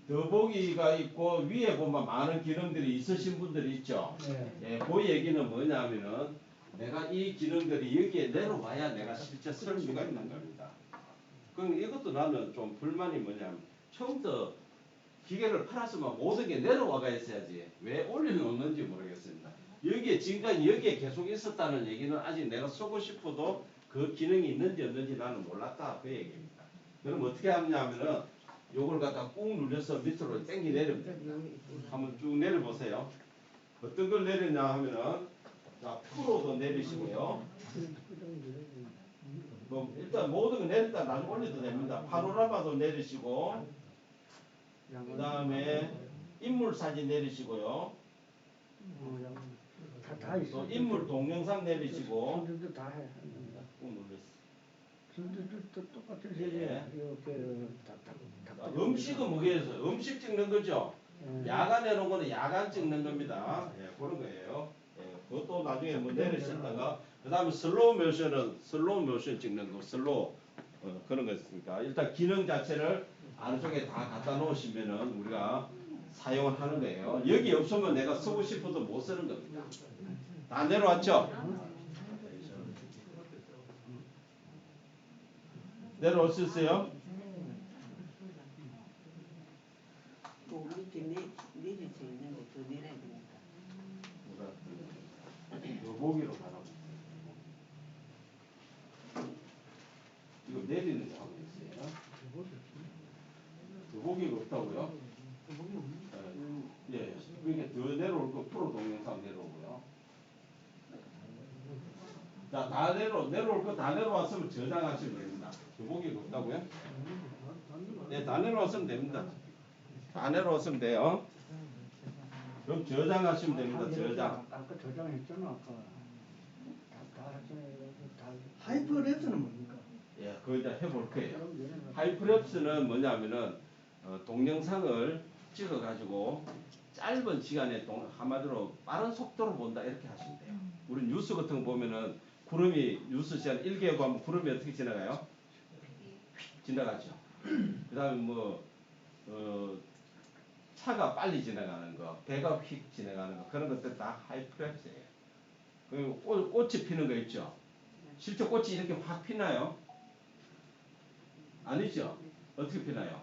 더보기가 있고 위에 보면 많은 기능들이 있으신 분들이 있죠. 네. 예, 그 얘기는 뭐냐면은 내가 이 기능들이 여기에 내려와야 내가 실제 쓸 수가 있는 겁니다. 그럼 이것도 나는 좀 불만이 뭐냐면 처음부터 기계를 팔았으면 모든 게 내려와가 있어야지 왜 올려놓는지 모르겠습니다. 여기에 지금까지 여기에 계속 있었다는 얘기는 아직 내가 쓰고 싶어도 그 기능이 있는지 없는지 나는 몰랐다 그 얘기입니다. 그럼 어떻게 하냐면은 요걸 갖다 꾹 눌려서 밑으로 당기 내리면 됩니다. 한번 쭉 내려보세요. 어떤 걸 내리냐 하면은 자 프로도 내리시고요. 뭐 일단 모든 거 내렸다 나중에 올려도 됩니다. 파노라마도 내리시고 그 다음에 인물 사진 내리시고요. 다 있어. 또 인물 동영상 내리시고 손들도 다 해. 꾹 눌렀어. 손들도 똑같은 예. 색이야. 이렇게 다. 음식은 뭐겠어요? 음식 찍는 거죠. 야간 해놓은 거는 야간 찍는 겁니다. 예, 그런 거예요. 예, 그것도 나중에 뭐 내리셨다가 그 다음에 슬로우 모션은 슬로우 모션 찍는 거 슬로우 그런 거 있으니까 일단 기능 자체를 안쪽에 다 갖다 놓으시면은 우리가 사용을 하는 거예요. 여기 없으면 내가 쓰고 싶어도 못 쓰는 겁니다. 다 내려왔죠? 내려올 수 있어요? 그 밑에 내려져 있는데 더 내려야 되니까. 보기로 가라고. 이거 내리는 거 하고 있어요. 보기가 없다고요? 예, 그러니까 더 내려올 거 프로 동영상 내려오고요. 자, 다 내려올 거 다 내려왔으면 저장하시면 됩니다. 보기가 없다고요? 네, 다 내려왔으면 됩니다. 다 내려왔으면 돼요. 그럼 저장하시면 됩니다. 저장. 아까 저장했잖아 아까. 다 했잖아요. 다. 하이퍼랩스는 뭡니까? 예, 그거 이제 해볼 거예요. 하이프랩스는 뭐냐면은 동영상을 찍어가지고 짧은 시간에 한마디로 빠른 속도로 본다 이렇게 하시면 돼요. 우리 뉴스 같은 거 보면은 구름이 뉴스 시간 1개월 하면 구름이 어떻게 지나가요? 지나가죠. 그 다음에 뭐 차가 빨리 지나가는 거, 배가 휙 지나가는 거 그런 것들 다 하이프랩스예요. 그리고 꽃이 피는 거 있죠. 실제 꽃이 이렇게 확 피나요? 아니죠. 어떻게 피나요?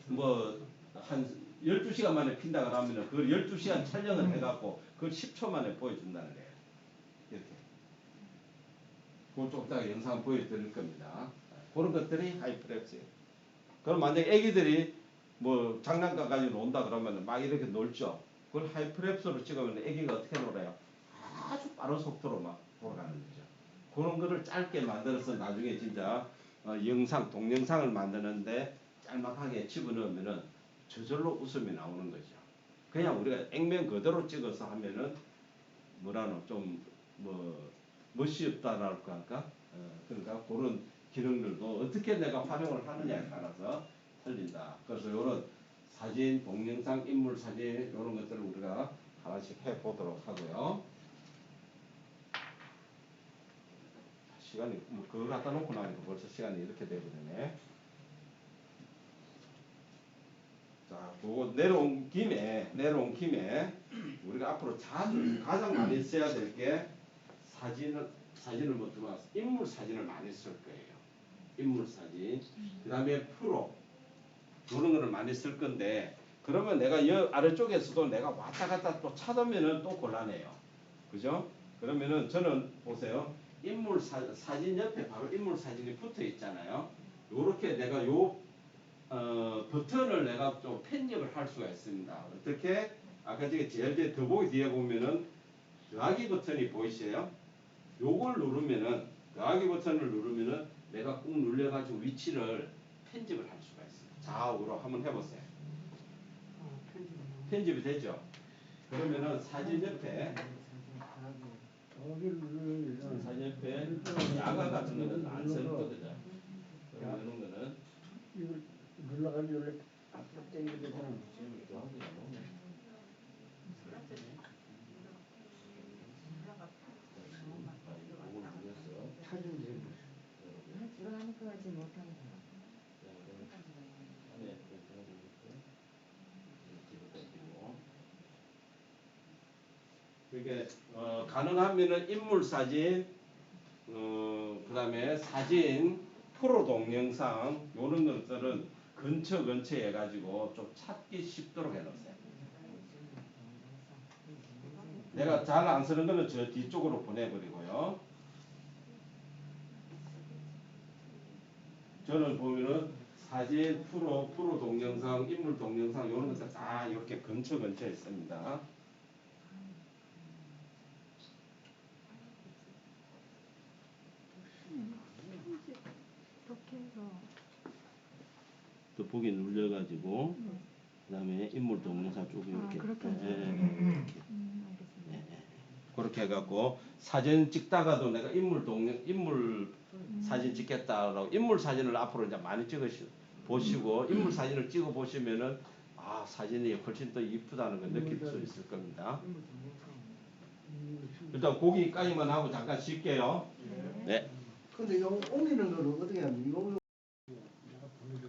뭐 한 12시간 만에 핀다 그러면 그 12시간 촬영을 해갖고 그걸 10초 만에 보여준다는 거예요. 이렇게. 그걸 좀 이따가 영상 보여드릴 겁니다. 그런 것들이 하이프랩스예요. 그럼 만약에 애기들이 뭐 장난감 가지고 논다 그러면 막 이렇게 놀죠. 그걸 하이프랩스로 찍으면 애기가 어떻게 놀아요? 아주 빠른 속도로 막 돌아가는 거죠. 그런 거를 짧게 만들어서 나중에 진짜 영상, 동영상을 만드는데 짤막하게 집어넣으면은 저절로 웃음이 나오는 거죠. 그냥 우리가 액면 그대로 찍어서 하면은 뭐라노 좀뭐 멋이 없다랄까 할까? 그러니까 그런 기능들도 어떻게 내가 활용을 하느냐에 따라서 틀린다. 그래서 이런 사진, 동영상, 인물 사진 이런 것들을 우리가 하나씩 해보도록 하고요. 시간이 뭐 그거 갖다 놓고 나니까 벌써 시간이 이렇게 되버리네. 자, 그거 내려온 김에 우리가 앞으로 자주 가장 많이 써야 될 게 사진을 뭐 들어와서 인물 사진을 많이 쓸 거예요. 인물 사진. 그다음에 프로 그런 거를 많이 쓸 건데 그러면 내가 여 아래쪽에서도 내가 왔다 갔다 또 찾으면은 또 곤란해요. 그죠? 그러면은 저는 보세요. 인물 사진 옆에 바로 인물 사진이 붙어 있잖아요. 요렇게 내가 버튼을 내가 좀 편집을 할 수가 있습니다. 어떻게? 아까 제일 더보기 뒤에 보면은 더하기 버튼이 보이세요? 요걸 누르면은 더하기 버튼을 누르면은 내가 꾹 눌려가지고 위치를 편집을 할 수가 있어요. 좌우로 한번 해보세요. 편집이 되죠? 그러면은 사진 옆에 야가 같은 거는 안 쓸 거거든. 그러면 이런 거는 이걸 눌러가지고 이렇게 앞으로 당기게 되잖아. 사진 들어가는 거 하지 못하는 거. 그게 가능하면은 인물 사진, 그다음에 사진, 프로 동영상 요런 것들은 근처에 해가지고 좀 찾기 쉽도록 해놓으세요. 내가 잘 안 쓰는 거는 저 뒤쪽으로 보내버리고요. 저는 보면은 사진, 프로 동영상, 인물 동영상 이런 것들 다 이렇게 근처에 있습니다. 또 보기 눌려가지고 그다음에 인물 동영상 쭉 이렇게 그렇게 해갖고 사진 찍다가도 내가 인물 사진 찍겠다라고 인물 사진을 앞으로 이제 많이 보시고 인물 사진을 찍어 보시면은 아 사진이 훨씬 더 이쁘다는 걸 느낄 수 있을 겁니다. 일단 거기까지만 하고 잠깐 쉴게요. 네. 근데 요 옮기는 걸 어떻게 합니까?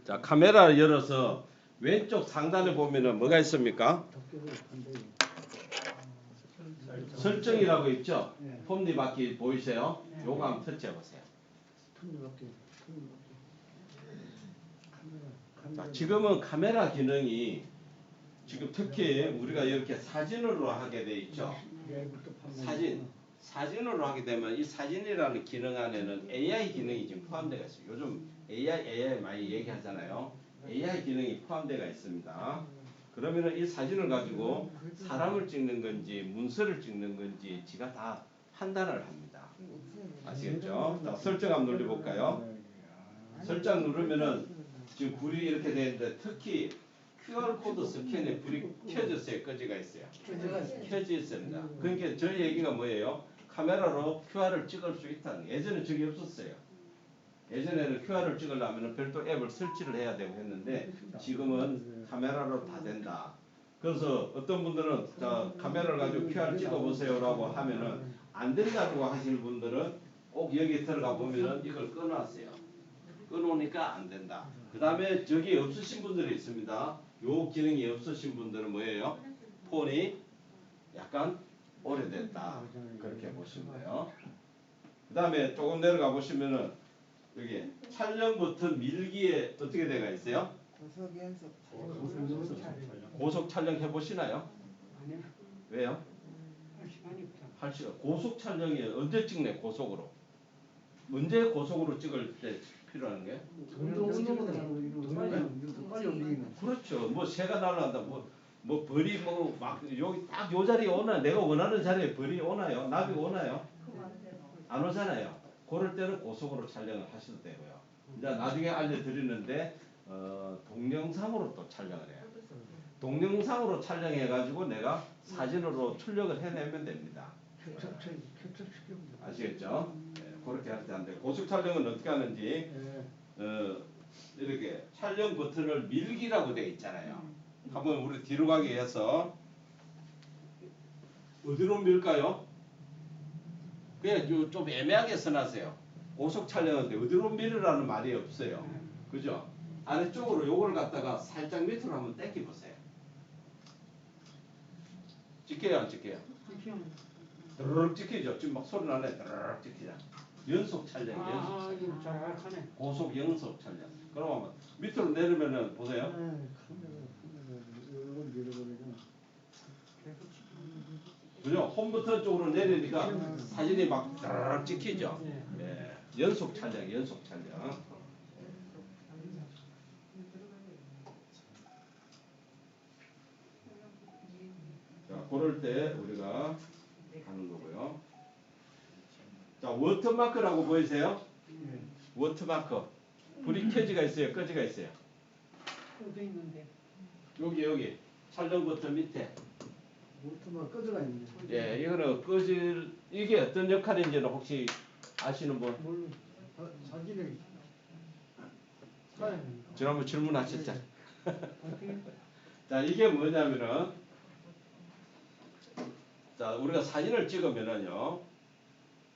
자 카메라를 열어서 왼쪽 상단에 보면은 뭐가 있습니까? 설정이라고 있죠? 톱니바퀴 보이세요? 요거 한번 터치해 보세요. 자, 지금은 카메라 기능이 지금 특히 우리가 이렇게 사진으로 하게 돼 있죠. 사진으로 하게 되면 이 사진이라는 기능 안에는 AI 기능이 지금 포함되어 있어요. 요즘 AI 많이 얘기하잖아요. AI 기능이 포함되어 있습니다. 그러면 이 사진을 가지고 사람을 찍는 건지 문서를 찍는 건지 지가 다 판단을 합니다. 아시겠죠? 자, 설정 한번 눌러볼까요? 설정 누르면은 지금 불이 이렇게 되는데 특히 QR코드 스캔에 불이 켜졌어요? 꺼지가 있어요? 켜져 있습니다. 그러니까 저희 얘기가 뭐예요? 카메라로 QR을 찍을 수 있다는 예전에 저게 없었어요. 예전에는 QR을 찍으려면 별도 앱을 설치를 해야 되고 했는데 지금은 카메라로 다 된다. 그래서 어떤 분들은 자, 카메라를 가지고 QR 찍어보세요라고 하면은 안 된다고 하시는 분들은 꼭 여기 들어가 보면은 이걸 꺼놨어요. 꺼놓으니까 안 된다. 그 다음에 저기 없으신 분들이 있습니다. 요 기능이 없으신 분들은 뭐예요? 폰이 약간 오래됐다. 그렇게 보시면 돼요. 그 다음에 조금 내려가 보시면은 여기 촬영 버튼 밀기에 어떻게 돼가 있어요? 고속 촬영 해보시나요? 왜요? 할 시간. 고속 촬영이 언제 찍네 고속으로? 언제 고속으로 찍을 때 필요한 게? 그렇죠. 뭐 새가 날아간다. 뭐 벌이 뭐 막 여기 딱 요 자리에 오나 내가 원하는 자리에 벌이 오나요? 나비 오나요? 안 오잖아요. 그럴 때는 고속으로 촬영을 하셔도 되고요. 이제 나중에 알려드리는데 동영상으로 또 촬영을 해요. 동영상으로 촬영해가지고 내가 사진으로 출력을 해내면 됩니다. 아시겠죠? 네, 그렇게 할 때 안 돼요. 고속 촬영은 어떻게 하는지 이렇게 촬영 버튼을 밀기라고 되어 있잖아요. 한번 우리 뒤로 가게 해서 어디로 밀까요? 그냥 좀 애매하게 써놨어요. 고속 촬영인데 어디로 밀으라는 말이 없어요. 그죠? 아래쪽으로 요걸 갖다가 살짝 밑으로 한번 당겨 보세요. 찍혀요, 안 찍혀요? 드르륵 찍히죠? 지금 막 소리 나네. 드르륵 찍히잖아. 연속 촬영, 연속 촬영. 고속 연속 촬영. 그럼 밑으로 내리면은 보세요. 그죠? 홈 버튼 쪽으로 내리니까 사진이 막 드르륵 찍히죠? 예. 연속 촬영, 연속 촬영. 자, 그럴 때 우리가 하는 거고요. 자, 워터마크라고 보이세요? 워터마크. 불이 켜지가 있어요? 꺼지가 있어요? 여기 촬영 버튼 밑에. 워터마크 꺼져가 있네. 예, 이거는 이게 어떤 역할인지는 혹시 아시는 분? 사진을 지난번 질문하셨잖아요. 자, 이게 뭐냐면은 자, 우리가 사진을 찍으면은요.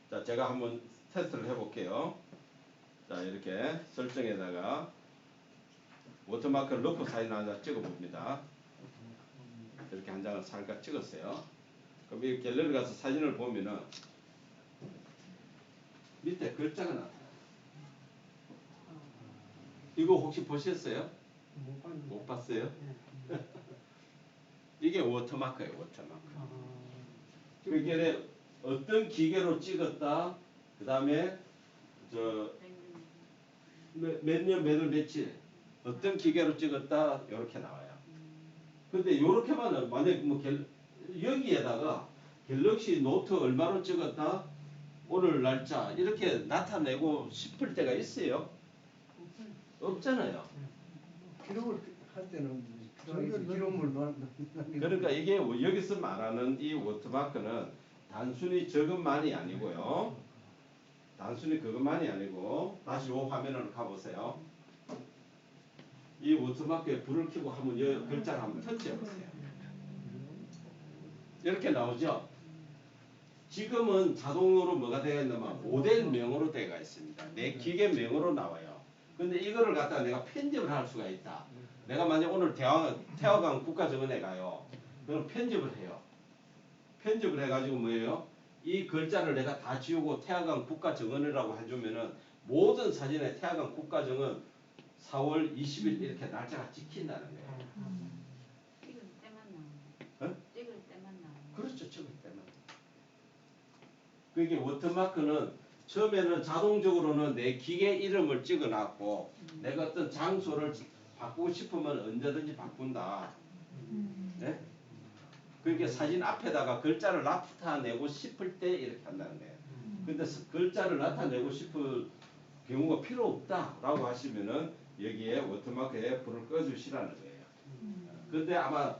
자, 제가 한번 테스트를 해볼게요. 자, 이렇게 설정에다가 워터마크를 넣고 사진 한 장 찍어봅니다. 이렇게 한 장을 살짝 찍었어요. 그럼 이 갤러리 가서 사진을 보면은 밑에 글자가 나타나요. 이거 혹시 보셨어요? 못 봤는데. 못 봤어요? 예. 이게 워터마크예요, 워터마크. 아, 그게 어떤 기계로 찍었다. 그 다음에 저 몇 년, 몇 월, 며칠 어떤 기계로 찍었다 이렇게 나와요. 근데 요렇게만 만약 뭐 여기에다가 갤럭시 노트 얼마로 찍었다 오늘 날짜 이렇게 나타내고 싶을 때가 있어요? 없잖아요. 기록을 할 때는 필요하겠지. 기록물 넣는 그러니까 이게 여기서 말하는 이 워터마크는 단순히 저것만이 아니고요. 단순히 그것만이 아니고 다시 요 화면으로 가보세요. 이 워터마크에 불을 켜고 한번 글자를 한번 터치해보세요. 이렇게 나오죠? 지금은 자동으로 뭐가 되어 있냐면 모델명으로 되어 있습니다. 내 기계명으로 나와요. 근데 이거를 갖다가 내가 편집을 할 수가 있다. 내가 만약 오늘 태화강 국가정원에 가요. 그럼 편집을 해요. 편집을 해가지고 뭐예요? 이 글자를 내가 다 지우고 태화강 국가정원이라고 해주면은 모든 사진에 태화강 국가정원 4월 20일 이렇게 날짜가 찍힌다는 거예요. 찍을 때만 나오네. 어? 찍을 때만 나오네. 그렇죠. 찍을 때만. 그게 워터마크는 처음에는 자동적으로는 내 기계 이름을 찍어놨고 내가 어떤 장소를 바꾸고 싶으면 언제든지 바꾼다. 네? 그게 사진 앞에다가 글자를 나타내고 싶을 때 이렇게 한다는 거예요. 근데 글자를 나타내고 싶을 경우가 필요 없다라고 하시면은 여기에 워터마크에 불을 꺼주시라는 거예요. 근데 아마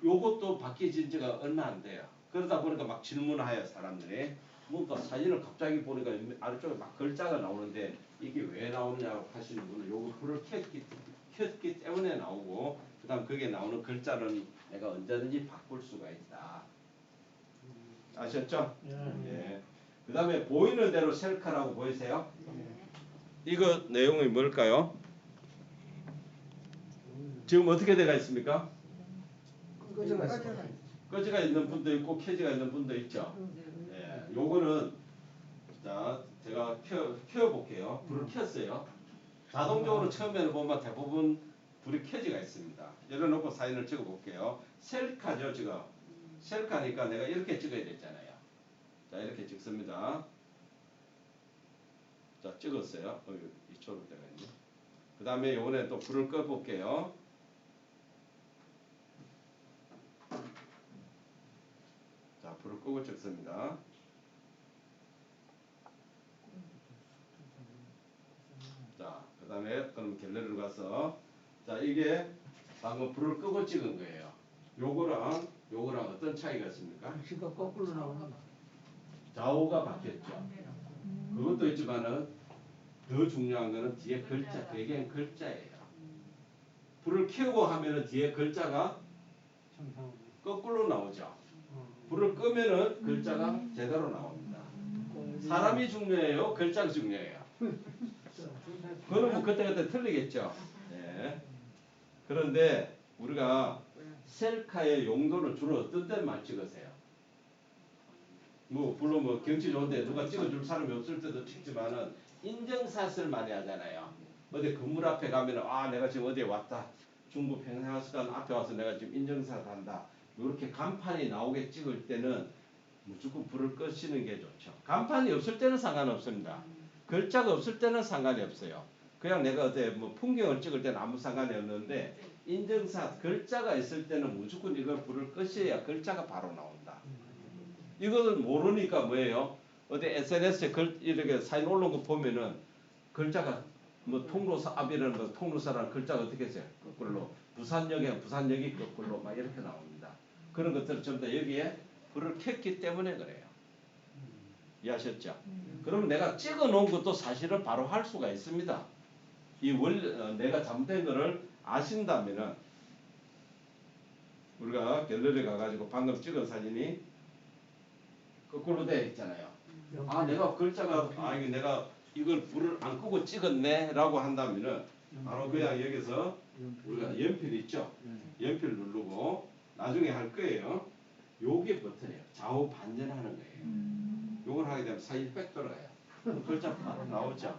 요것도 바뀌어진 지가 얼마 안 돼요. 그러다 보니까 막 질문하여 사람들이 뭔가 사진을 갑자기 보니까 아래쪽에 막 글자가 나오는데 이게 왜 나오느냐고 하시는 분은 요거 불을 켰기 때문에 나오고 그 다음 거기에 나오는 글자는 내가 언제든지 바꿀 수가 있다. 아셨죠? 예. 그 다음에 보이는 대로 셀카라고 보이세요? 이거 내용이 뭘까요? 지금 어떻게 되어 있습니까? 꺼져가 있어. 꺼지가 있는 분도 있고 켜지가 있는 분도 있죠. 예, 요거는 자 제가 켜 볼게요. 불을 켰어요. 자동적으로 처음에는 보면 대부분 불이 켜지가 있습니다. 열어놓고 사진을 찍어 볼게요. 셀카죠 지금. 셀카니까 내가 이렇게 찍어야 되잖아요. 자 이렇게 찍습니다. 자 찍었어요. 이쪽으로 되어 있네. 그 다음에 요번에 또 불을 꺼 볼게요. 자, 불을 끄고 찍습니다. 자, 그 다음에 그럼 갤러리로 가서 자, 이게 방금 불을 끄고 찍은 거예요. 요거랑 어떤 차이가 있습니까? 글씨가 거꾸로 나오는. 좌우가 바뀌었죠. 그것도 있지만은 더 중요한 거는 뒤에 글자, 배경 글자예요. 불을 켜고 하면은 뒤에 글자가 정상으로. 거꾸로 나오죠. 불을 끄면은 글자가 제대로 나옵니다. 사람이 중요해요? 글자가 중요해요? 그거는 뭐 그때그때 틀리겠죠. 네. 그런데 우리가 셀카의 용도는 주로 어떤 때만 찍으세요? 뭐 물론 뭐 경치 좋은데 누가 찍어줄 사람이 없을 때도 찍지만은 인증샷을 많이 하잖아요. 어디 건물 앞에 가면은 아 내가 지금 어디에 왔다. 중국 평양수단 앞에 와서 내가 지금 인증샷 한다. 이렇게 간판이 나오게 찍을 때는 무조건 불을 끄시는 게 좋죠. 간판이 없을 때는 상관없습니다. 글자가 없을 때는 상관이 없어요. 그냥 내가 어때 뭐 풍경을 찍을 때는 아무 상관이 없는데 인증샷 글자가 있을 때는 무조건 이걸 불을 끄셔야 글자가 바로 나온다. 이것을 모르니까 뭐예요? 어디 SNS에 이렇게 사진 올라온 거 보면은 글자가 뭐 통로사 앞이라는 거 통로사라는 글자가 어떻게 했어요? 거꾸로 부산역에 부산역이 거꾸로 막 이렇게 나옵니다. 그런 것들을 전부 다 여기에 불을 켰기 때문에 그래요. 이해하셨죠? 그러면 내가 찍어 놓은 것도 사실은 바로 할 수가 있습니다. 이 내가 잘못된 거를 아신다면은 우리가 갤러리 가가지고 방금 찍은 사진이 거꾸로 되어 있잖아요. 아 내가 글자가 이거 내가 이걸 불을 안 끄고 찍었네라고 한다면은 바로 그냥 여기서 우리가 연필 있죠? 연필 누르고 나중에 할 거예요. 요게 버튼이에요. 좌우 반전하는 거예요. 요걸 하게 되면 사진이 빽 돌아가요. 글자 바로 나오죠.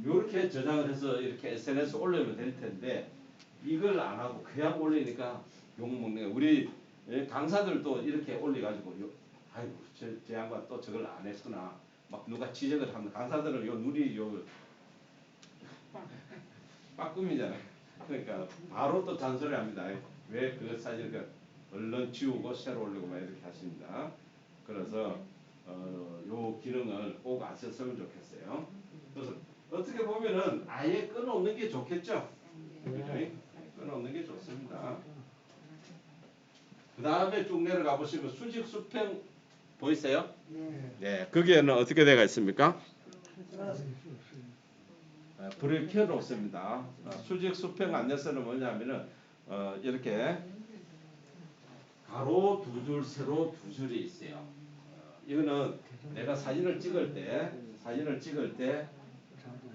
요렇게 저장을 해서 이렇게 SNS 올리면 될 텐데 이걸 안 하고 그냥 올리니까 욕먹는 거예요. 우리 강사들도 이렇게 올려가지고 아이고 저 양반 또 저걸 안 했구나 막 누가 지적을 하면 강사들은 요 눈이 요 빠꿈이잖아요. 그러니까 바로 또 잔소리합니다. 왜 그 사진을 얼른 지우고 새로 올리고 막 이렇게 하십니다. 그래서 요 기능을 꼭 아셨으면 좋겠어요. 그래서 어떻게 보면은 아예 끊어놓는 게 좋겠죠. 그죠? 끊어놓는 게 좋습니다. 그 다음에 쭉 내려가 보시면 수직 수평 보이세요? 네. 거기에는 어떻게 되어 있습니까? 불을 켜 놓습니다. 수직 수평 안내서는 뭐냐면은 이렇게 가로 두 줄, 세로 두 줄이 있어요. 이거는 내가 사진을 찍을 때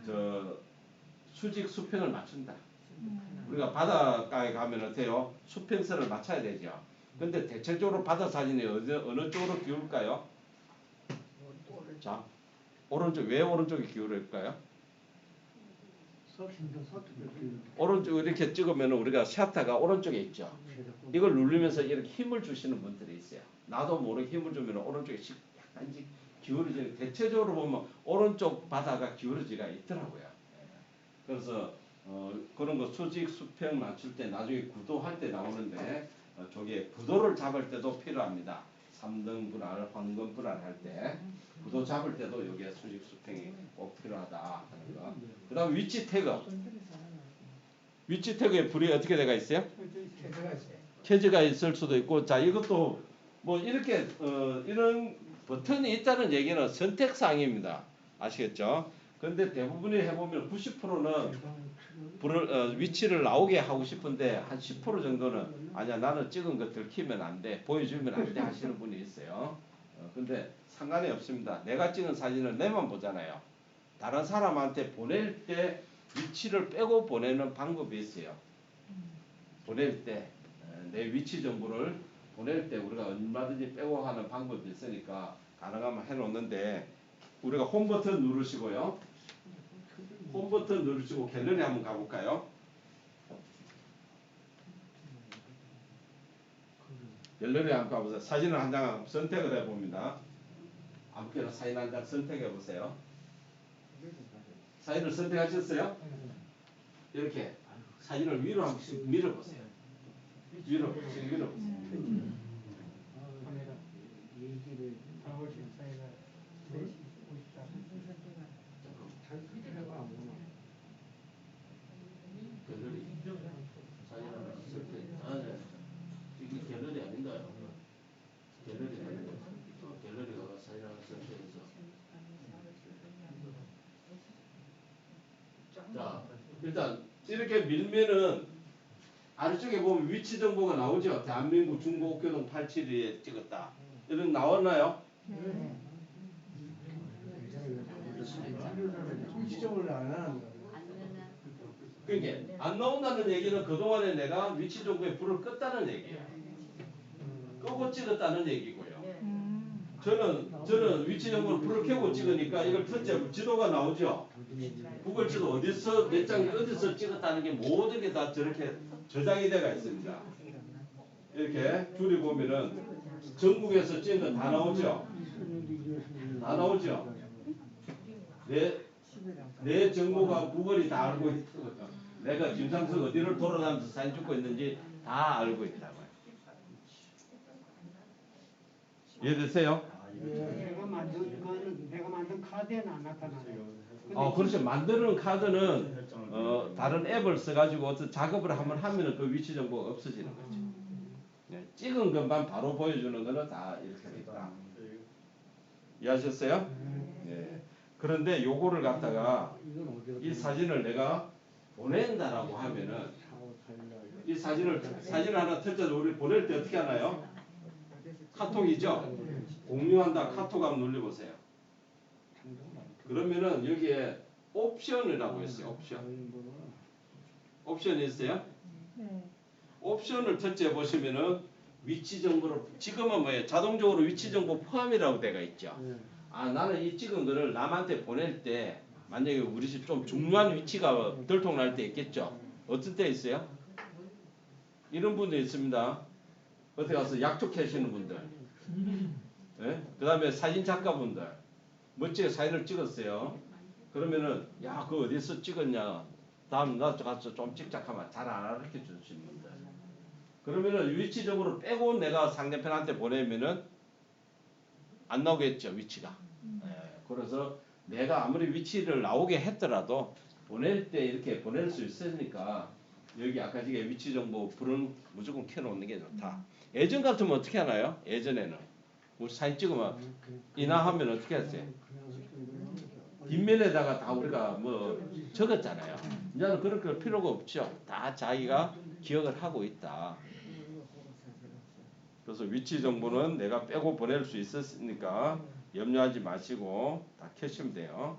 저 수직 수평을 맞춘다. 우리가 바닷가에 가면 어때요? 수평선을 맞춰야 되죠. 근데 대체적으로 바다 사진이 어느 쪽으로 기울까요? 자, 오른쪽 왜 오른쪽에 기울을까요? 오른쪽 이렇게 찍으면 우리가 샤터가 오른쪽에 있죠. 이걸 누르면서 이렇게 힘을 주시는 분들이 있어요. 나도 모르게 힘을 주면 오른쪽에 약간씩 기울어지는 대체적으로 보면 오른쪽 바다가 기울어지가 있더라고요. 그래서 그런 거 수직 수평 맞출 때 나중에 구도할 때 나오는데 저게 구도를 잡을 때도 필요합니다. 3등 분할, 황금 분할 할 때 구도 잡을 때도 여기에 수직 수평이 꼭 필요하다 하는 거. 그다음 위치 태그. 위치 태그에 불이 어떻게 되어 있어요? 켜져가 있을 수도 있고, 자 이것도 뭐 이렇게 이런 버튼이 있다는 얘기는 선택사항입니다. 아시겠죠? 근데 대부분이 해보면 90%는 불을 위치를 나오게 하고 싶은데 한 10% 정도는 아니야 나는 찍은 것들 키면 안 돼, 보여주면 안 돼 하시는 분이 있어요. 근데 상관이 없습니다. 내가 찍은 사진을 내만 보잖아요. 다른 사람한테 보낼 때 위치를 빼고 보내는 방법이 있어요. 보낼 때 내 위치 정보를 보낼 때 우리가 얼마든지 빼고 하는 방법이 있으니까 가능하면 해놓는데 우리가 홈 버튼 누르시고요. 홈 버튼 누르시고 갤러리 한번 가볼까요? 갤러리 한번 가보세요. 사진을 한 장 선택을 해봅니다. 아무렇게나 사진 한 장 선택해 보세요. 사진을 선택하셨어요? 이렇게 사진을 위로 한 번씩 밀어보세요. 위로 밀어보세요. 갤러리 사진 하나 선택. 이게 갤러리 아닌가요? 갤러리 아닌가요? 갤러리 가서 사진 하나 선택해서. 자, 일단 이렇게 밀면은 아래쪽에 보면 위치 정보가 나오죠. 대한민국 중부옥교동 872에 찍었다. 이런 나왔나요? 위치정을 안 하는 거야. 그러니까 안 나온다는 얘기는 그동안에 내가 위치 정보에 불을 껐다는 얘기예요. 끄고 찍었다는 얘기고요. 저는 위치 정보를 불을 켜고 찍으니까 이걸 첫째 지도가 나오죠. 구글 지도 어디서 몇 장 어디서 찍었다는 게 모든 게 다 저렇게 저장이 되어 있습니다. 이렇게 줄이 보면은 전국에서 찍은 거 다 나오죠. 다 나오죠. 내 정보가 구글이 다 알고 있거든요. 내가 김상석 어디를 돌아다니면서 사진 찍고 있는지 다 알고 있다고요. 이해되세요? 내가 만든 카드에는 안 나타나요. 그렇죠. 만드는 카드는 다른 앱을 써가지고 어떤 작업을 한번 하면은 그 위치 정보가 없어지는 거죠. 찍은 것만 바로 보여주는 거는 다 이렇게 돼 있다. 이해하셨어요? 네. 그런데 요거를 갖다가 이 사진을 내가 보낸다라고 하면은 이 사진 하나 터쳐서 우리 보낼 때 어떻게 하나요? 카톡이죠? 공유한다 카톡 한번 눌러보세요. 그러면은 여기에 옵션이라고 있어요. 옵션이 있어요? 옵션을 터치해 보시면은 위치 정보를 지금은 뭐예요? 자동적으로 위치 정보 포함이라고 돼가 있죠. 예. 아 나는 이 찍은 거를 남한테 보낼 때 만약에 우리 집 좀 중요한 위치가 들통날 때 있겠죠. 어떤 때 있어요? 이런 분들 있습니다. 어디 가서 약속하시는 분들. 예? 그 다음에 사진 작가분들. 멋지게 사진을 찍었어요. 그러면은 야 그거 어디서 찍었냐. 다음 나 가서 좀 찍자 하면 잘 안 알려켜 주시는 분들. 그러면은 위치적으로 빼고 내가 상대편한테 보내면은 안 나오겠죠 위치가. 예, 그래서 내가 아무리 위치를 나오게 했더라도 보낼 때 이렇게 보낼 수 있으니까 여기 아까 지게 위치 정보 불은 무조건 켜놓는 게 좋다. 예전 같으면 어떻게 하나요? 예전에는 우리 사진 찍으면 인화하면 어떻게 했어요? 뒷면에다가 다 우리가 뭐 적었잖아요. 이제는 그럴 거 필요가 없죠. 다 자기가 기억을 하고 있다. 그래서 위치 정보는 내가 빼고 보낼 수 있었으니까 염려하지 마시고 다 켜시면 돼요.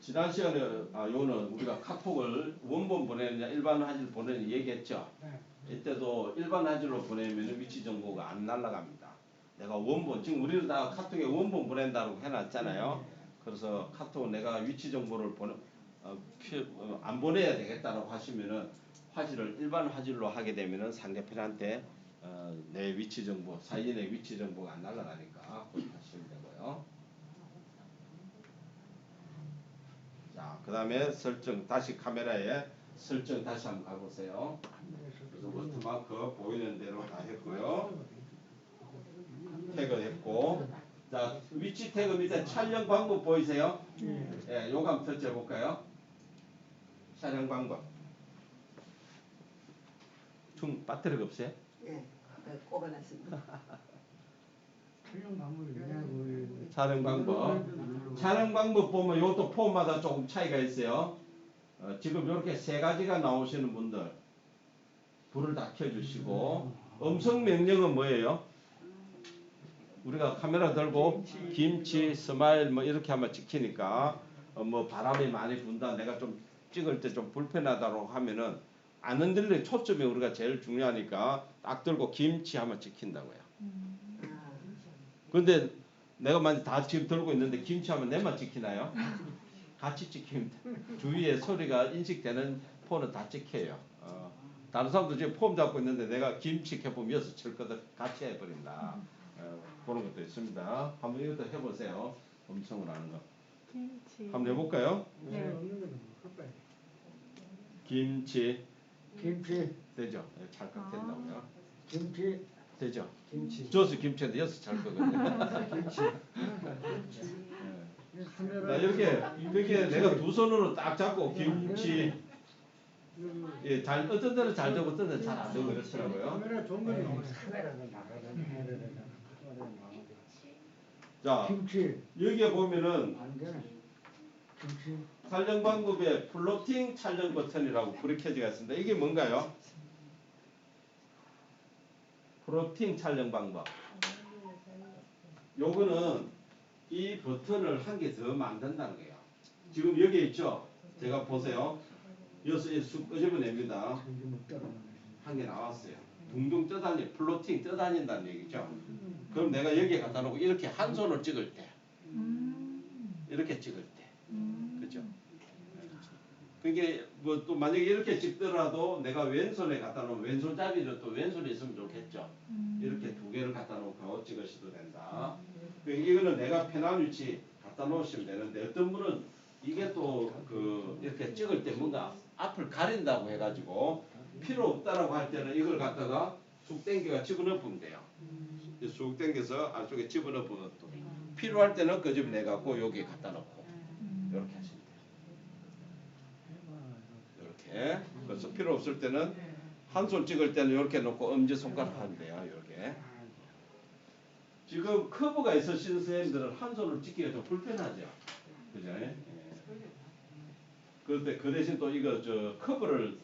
지난 시간에 요거는 우리가 카톡을 원본 보내느냐 일반 화질 보내느냐 얘기했죠. 이때도 일반 화질로 보내면 위치 정보가 안 날아갑니다. 내가 원본 지금 우리는 다 카톡에 원본 보낸다고 해놨잖아요. 그래서 카톡 내가 위치 정보를 안 보내야 되겠다라고 하시면은 화질을 일반 화질로 하게 되면은 상대편한테 내 위치 정보 사진의 위치 정보가 안 날아가니까 그렇게 하시면 되고요. 자, 그 다음에 설정 다시 카메라에 설정 다시 한번 가보세요. 그래서 워터마크 보이는 대로 다 했고요. 태그 했고, 자 위치 태그 밑에 촬영 방법 보이세요? 예, 요거 한번 터치해 볼까요? 촬영 방법. 배터리가 없어요? 예, 꼽아놨습니다. 촬영 방법. 촬영 방법 보면 이것도 폼마다 조금 차이가 있어요. 지금 이렇게 세 가지가 나오시는 분들 불을 다 켜주시고 음성 명령은 뭐예요? 우리가 카메라 들고 김치, 스마일 뭐 이렇게 하면 찍히니까 뭐 바람이 많이 분다 내가 좀 찍을 때 좀 불편하다고 하면은 안 흔들리는 초점이 우리가 제일 중요하니까 딱 들고 김치 하면 찍힌다고요. 근데 내가 만약 다 지금 들고 있는데 김치 하면 내만 찍히나요? 같이 찍힙니다. 주위에 소리가 인식되는 폰은 다 찍혀요. 다른 사람도 지금 폼 잡고 있는데 내가 김치 켜보면 여기서 칠거든 같이 해버린다. 그런 것도 있습니다. 한번 이것도 해보세요. 음성을 하는 거. 김치. 한번 해볼까요? 네. 김치 김치, 되죠? 찰칵 된다고요. 김치, 되죠? 김치. 저수 김치인데 여기서 잘 거거든요. 김치. 자, 이렇게 내가 두 손으로 딱 잡고 김치 예, 잘 어떤 데는 잘 되고 어떤 데는 잘 안 되고 그렇더라고요. 카메라 좋은 건 자, 김치. 여기에 보면은 안 되네. 김치. 촬영 방법에 플로팅 촬영 버튼이라고 불이 켜지가 있습니다. 이게 뭔가요? 플로팅 촬영 방법. 요거는 이 버튼을 한 개 더 만든다는 거예요. 지금 여기에 있죠? 제가 보세요. 여기서 쑥 끄집어냅니다. 한 개 나왔어요. 둥둥 떠다니, 플로팅 떠다닌다는 얘기죠. 그럼 내가 여기에 갖다 놓고 이렇게 한 손을 찍을 때, 이렇게 찍을 때, 그죠? 그게 뭐 또 만약에 이렇게 찍더라도 내가 왼손에 갖다 놓으면 왼손잡이는 또 왼손에 있으면 좋겠죠. 이렇게 두 개를 갖다 놓고 찍으셔도 된다. 이거는 내가 편한 위치 갖다 놓으시면 되는데 어떤 분은 이게 또 이렇게 찍을 때 뭔가 앞을 가린다고 해가지고 필요 없다라고 할 때는 이걸 갖다가 쑥 당겨가 집어넣으면 돼요. 쑥 당겨서 안쪽에 집어넣으면 또 필요할 때는 끄집어내갖고 여기에 갖다 놓고 이렇게 하시면 돼요. 이렇게. 그래서 필요 없을 때는 한 손 찍을 때는 이렇게 놓고 엄지손가락 하면 돼요. 이렇게. 지금 커브가 있으신 선생님들은 한 손으로 찍기가 좀 불편하죠. 그죠? 예. 그런데 그 대신 또 이거 커브를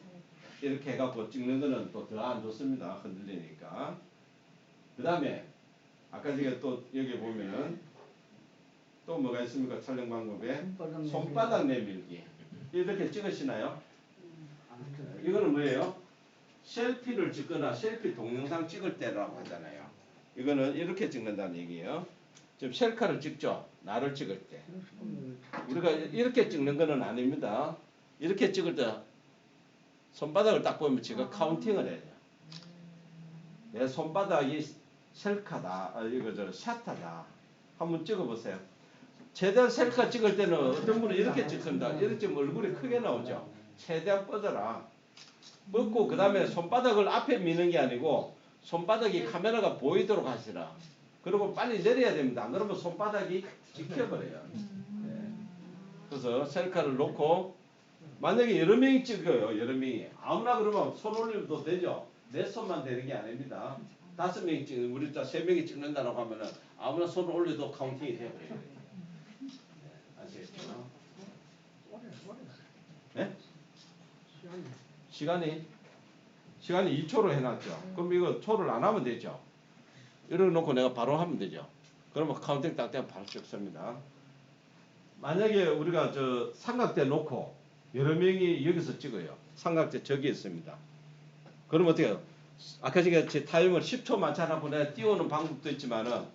이렇게 해갖고 찍는 거는 또 더 안 좋습니다. 흔들리니까. 그 다음에 아까 제가 또 여기 보면은 또 뭐가 있습니까? 촬영 방법에 손바닥 손바닥 내밀기. 이렇게 찍으시나요? 이거는 뭐예요? 셀피를 찍거나 셀피 동영상 찍을 때라고 하잖아요. 이거는 이렇게 찍는다는 얘기예요. 지금 셀카를 찍죠. 나를 찍을 때. 우리가 이렇게 찍는 거는 아닙니다. 이렇게 찍을 때 손바닥을 딱 보면 제가 카운팅을 해요. 내 손바닥이 셀카다. 이거 샷하다. 한번 찍어보세요. 최대한 셀카 찍을 때는 어떤 분은 이렇게 찍습니다. 이렇게 찍으면 얼굴이 크게 나오죠. 최대한 뻗어라. 뻗고 그 다음에 손바닥을 앞에 미는 게 아니고 손바닥이 카메라가 보이도록 하시라. 그리고 빨리 내려야 됩니다. 안 그러면 손바닥이 찍혀버려요. 네. 그래서 셀카를 놓고 만약에 여러 명이 찍어요. 여러 명이. 아무나 그러면 손 올리면 되죠. 내 손만 되는 게 아닙니다. 5명이 찍는 우리 자 3명이 찍는다라고 하면은 아무나 손을 올려도 카운팅이 돼버려요. 네. 아시겠죠? 네? 시간이 2초로 해놨죠. 그럼 이거 초를 안 하면 되죠. 이렇게 놓고 내가 바로 하면 되죠. 그러면 카운팅 딱 되면 바로 찍습니다. 만약에 우리가 저 삼각대 놓고 여러 명이 여기서 찍어요. 삼각대 저기 있습니다. 그럼 어떻게 해요? 아까 제가 제 타임을 10초 맞춰놓고 내가 띄우는 방법도 있지만은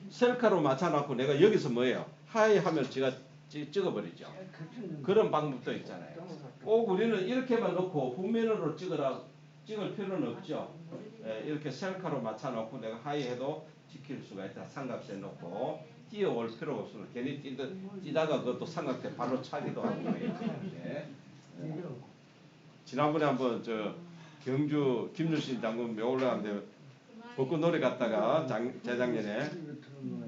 셀카로 맞춰놓고 내가 여기서 뭐예요? 하이 하면 제가 찍어버리죠. 그런 방법도 있잖아요. 꼭 우리는 이렇게만 놓고 후면으로 찍을 필요는 없죠. 예, 이렇게 셀카로 맞춰놓고 내가 하이 해도 지킬 수가 있다. 삼각대 놓고 뛰어올 필요가 없습니다. 괜히 뛰다가 그것도 삼각대 발로 차기도 하고 그래요. 예. 지난번에 한번 저 경주 김유신 장군 묘올라는데 벚꽃 놀이 갔다가 재작년에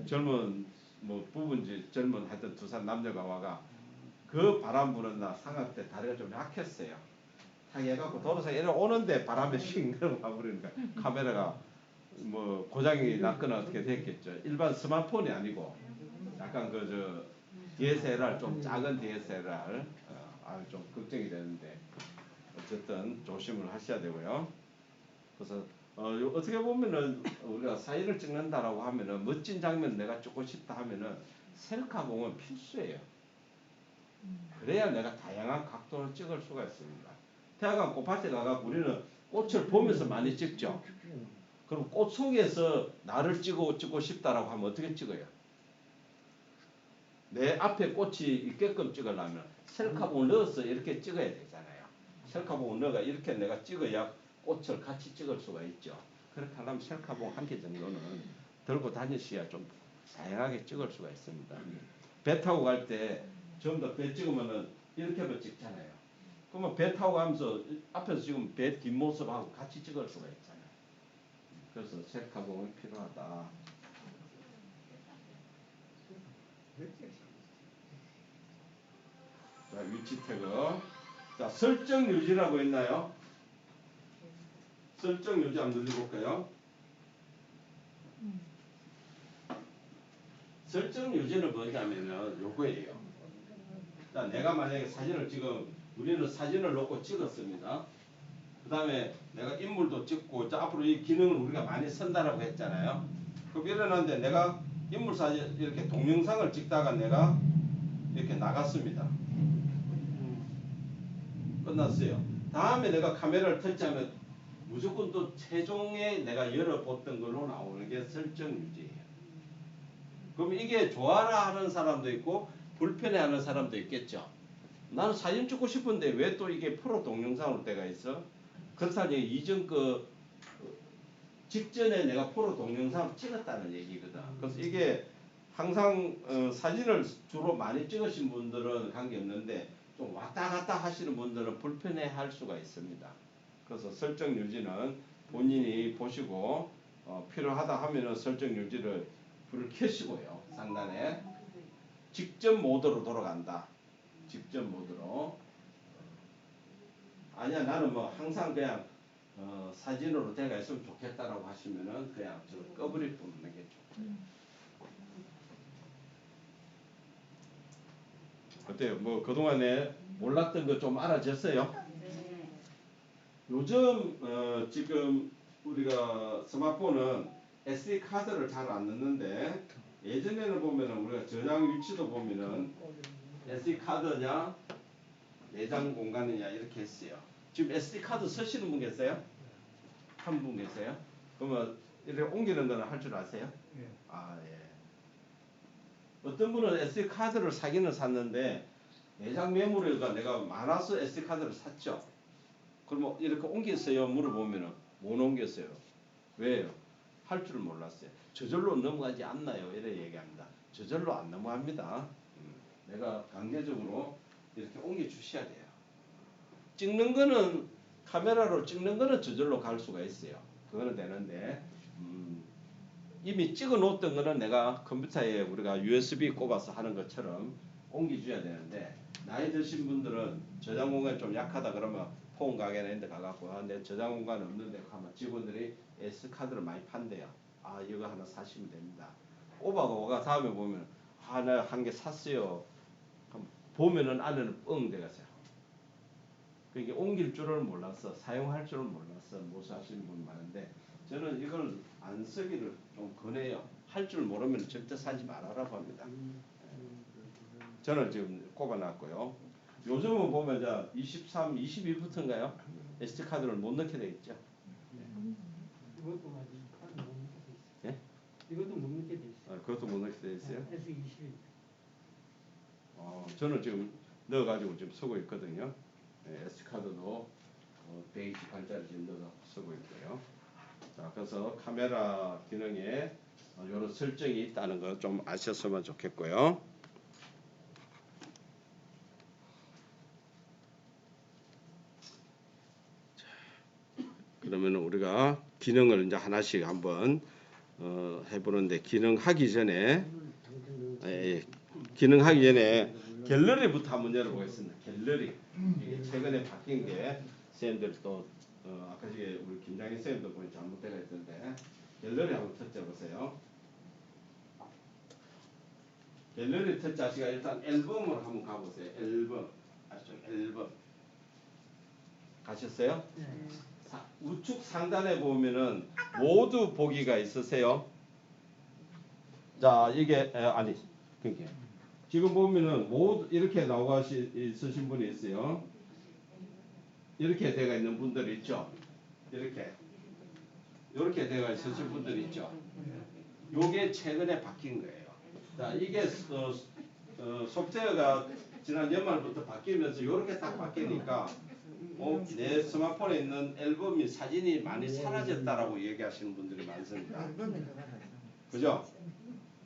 젊은 뭐 부부인지 젊은 하여튼 두산 남녀가 와가 그 바람 부는 날 삼각대 다리가 좀 약했어요. 탁 해갖고 도로상 이래 오는데 바람에 싱그러 와버리니까 카메라가 뭐 고장이 났거나 어떻게 됐겠죠. 일반 스마트폰이 아니고 약간 그 저 DSLR 좀 작은 DSLR 아주 좀 걱정이 되는데 어쨌든 조심을 하셔야 되고요. 그래서 어떻게 보면은 우리가 사진을 찍는다라고 하면은 멋진 장면 내가 찍고 싶다 하면은 셀카봉은 필수예요. 그래야 내가 다양한 각도로 찍을 수가 있습니다. 태양광 꽃밭에 가가 우리는 꽃을 보면서 많이 찍죠. 그럼 꽃 속에서 나를 찍고 싶다라고 하면 어떻게 찍어요? 내 앞에 꽃이 있게끔 찍으려면 셀카봉을 넣어서 이렇게 찍어야 되잖아요. 셀카봉을 넣어가 이렇게 내가 찍어야 꽃을 같이 찍을 수가 있죠. 그렇게 하려면 셀카봉 한 개 정도는 들고 다니셔야 좀 다양하게 찍을 수가 있습니다. 배 타고 갈 때 전부 다 배 찍으면은 이렇게만 찍잖아요. 그러면 배 타고 가면서 앞에서 지금 배 뒷모습하고 같이 찍을 수가 있잖아요. 그래서 셀카봉이 필요하다. 자, 위치 태그. 자, 설정 유지라고 있나요? 설정 유지 한번 눌러볼까요? 설정 유지는 뭐냐면은 요거예요. 자, 내가 만약에 사진을 지금 우리는 사진을 놓고 찍었습니다. 그 다음에 내가 인물도 찍고 자, 앞으로 이 기능을 우리가 많이 쓴다라고 했잖아요. 그럼 일어났는데 내가 인물 사진 이렇게 동영상을 찍다가 내가 이렇게 나갔습니다. 끝났어요. 다음에 내가 카메라를 터치하면 무조건 또 최종에 내가 열어봤던 걸로 나오는 게 설정 유지예요. 그럼 이게 좋아라 하는 사람도 있고 불편해 하는 사람도 있겠죠. 나는 사진 찍고 싶은데 왜 또 이게 프로 동영상으로 때가 있어? 그렇다니 이전 직전에 내가 프로 동영상을 찍었다는 얘기거든. 그래서 이게 항상 사진을 주로 많이 찍으신 분들은 관계없는데 좀 왔다 갔다 하시는 분들은 불편해 할 수가 있습니다. 그래서 설정 유지는 본인이 보시고 필요하다 하면은 설정 유지를 불을 켜시고요. 상단에 직접 모드로 돌아간다. 직접 모드로. 아니야 나는 뭐 항상 그냥 사진으로 돼가 있으면 좋겠다라고 하시면은 그냥 저 꺼버릴 뽑는 게 좋고요. 어때요? 뭐 그동안에 몰랐던 거 좀 알아졌어요? 네. 요즘 지금 우리가 스마트폰은 SD 카드를 잘 안 넣는데 예전에는 보면은 우리가 저장 위치도 보면은 SD 카드냐 내장 공간이냐 이렇게 했어요. 지금 SD 카드 쓰시는 분 계세요? 한 분 계세요? 그러면 이렇게 옮기는 거는 할 줄 아세요? 예. 아 예. 어떤 분은 SD 카드를 사기는 샀는데 내장 메모리가 내가 많아서 SD 카드를 샀죠. 그러면 이렇게 옮겼어요? 물어보면은 못 옮겼어요. 왜요? 할 줄 몰랐어요. 저절로 넘어가지 않나요? 이래 얘기합니다. 저절로 안 넘어갑니다. 내가 강제적으로 이렇게 옮겨 주셔야 돼요. 찍는 거는 카메라로 찍는 거는 저절로 갈 수가 있어요. 그거는 되는데 이미 찍어 놓았던 거는 내가 컴퓨터에 우리가 USB 꼽아서 하는 것처럼 옮겨줘야 되는데 나이 드신 분들은 저장 공간이 좀 약하다 그러면 폰 가게나 이런 데 가갖고 내 저장 공간 없는데 하면 직원들이 S카드를 많이 판대요. 아 이거 하나 사시면 됩니다. 오바가 오가 다음에 보면 나 한 개 샀어요. 보면은 안에는 뻥 돼가세요. 그게 옮길 줄을 몰라서 사용할 줄을 몰라서 못 사시는 분 많은데 저는 이걸 안 쓰기를 좀 권해요. 할 줄 모르면 절대 사지 말아라고 합니다. 저는 지금 꼽아놨고요. 요즘은 보면 자 23, 22부터인가요? SD 카드를 못 넣게 돼 있죠. 이것도 아직 카드 못 넣게 돼 있어요. 예? 이것도 못 넣게 돼 있어요. 그것도 못 넣게 돼 있어요. S21. 저는 지금 넣어가지고 지금 쓰고 있거든요. SD 카드도 128짜리 지금 넣어서 쓰고 있고요. 자, 그래서 카메라 기능에 이런 설정이 있다는 거 좀 아셨으면 좋겠고요. 그러면 우리가 기능을 이제 하나씩 한번 해보는데 기능하기 전에 갤러리부터 한번 열어보겠습니다. 갤러리 이게 최근에 바뀐 게 선생님들 또 아까 우리 김장희 선생님도 보니 잘못되어 있던데 갤러리 한번 터쳐 보세요. 갤러리 터치하시가 일단 앨범으로 한번 가보세요. 앨범 아시죠? 앨범 가셨어요? 네. 우측 상단에 보면은 모두 보기가 있으세요. 자 이게 아니 그게 지금 보면은 모두 이렇게 나와 있으신 분이 있어요. 이렇게 되어 있는 분들이 있죠. 이렇게 되어 있으신 분들이 있죠. 요게 최근에 바뀐 거예요. 자 이게 소프트웨어가 지난 연말부터 바뀌면서 이렇게 딱 바뀌니까 내 스마트폰에 있는 앨범이 사진이 많이 사라졌다라고 얘기하시는 분들이 많습니다. 그죠?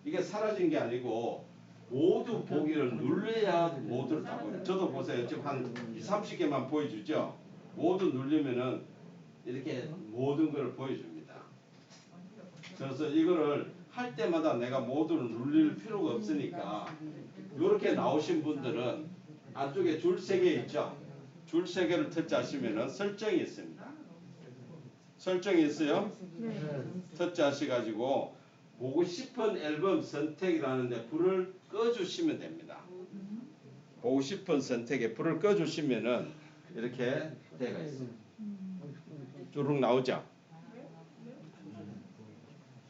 이게 사라진 게 아니고 모두 보기를 눌러야 모두를 다 보여요. 저도 보세요. 지금 한 30개만 보여주죠. 모두 누르면은 이렇게 모든 걸 보여줍니다. 그래서 이거를 할 때마다 내가 모두를 누릴 필요가 없으니까 이렇게 나오신 분들은 안쪽에 줄 3개 있죠. 줄 3개를 터치하시면은 설정이 있습니다. 설정이 있어요? 네. 터치하셔가지고 보고 싶은 앨범 선택이라는데 불을 꺼주시면 됩니다. 보고 싶은 선택에 불을 꺼주시면은 이렇게 되어 있어요. 쭈룩 나오죠?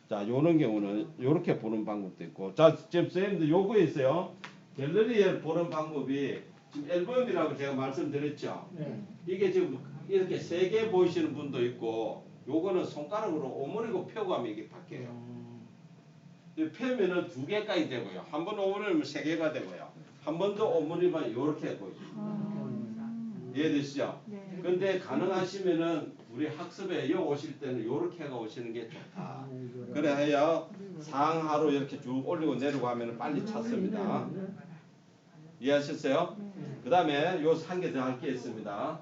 자, 요런 경우는 요렇게 보는 방법도 있고. 자, 지금 선생님들 요거 있어요. 갤러리에 보는 방법이 지금 앨범이라고 제가 말씀드렸죠? 네. 이게 지금 이렇게 3개 보이시는 분도 있고 요거는 손가락으로 오므리고 펴고 하면 이게 바뀌어요. 펴면은 2개까지 되고요. 한 번 오므리면 3개가 되고요. 한 번 더 오므리면 이렇게 보여줍니다. 이해되시죠? 네. 근데 가능하시면은 우리 학습에 여기 오실 때는 이렇게 해가 오시는 게 좋다. 그래야 상하로 이렇게 쭉 올리고 내리고 하면 빨리 찾습니다. 이해하셨어요? 그 다음에 요 한 개 더 할 게 있습니다.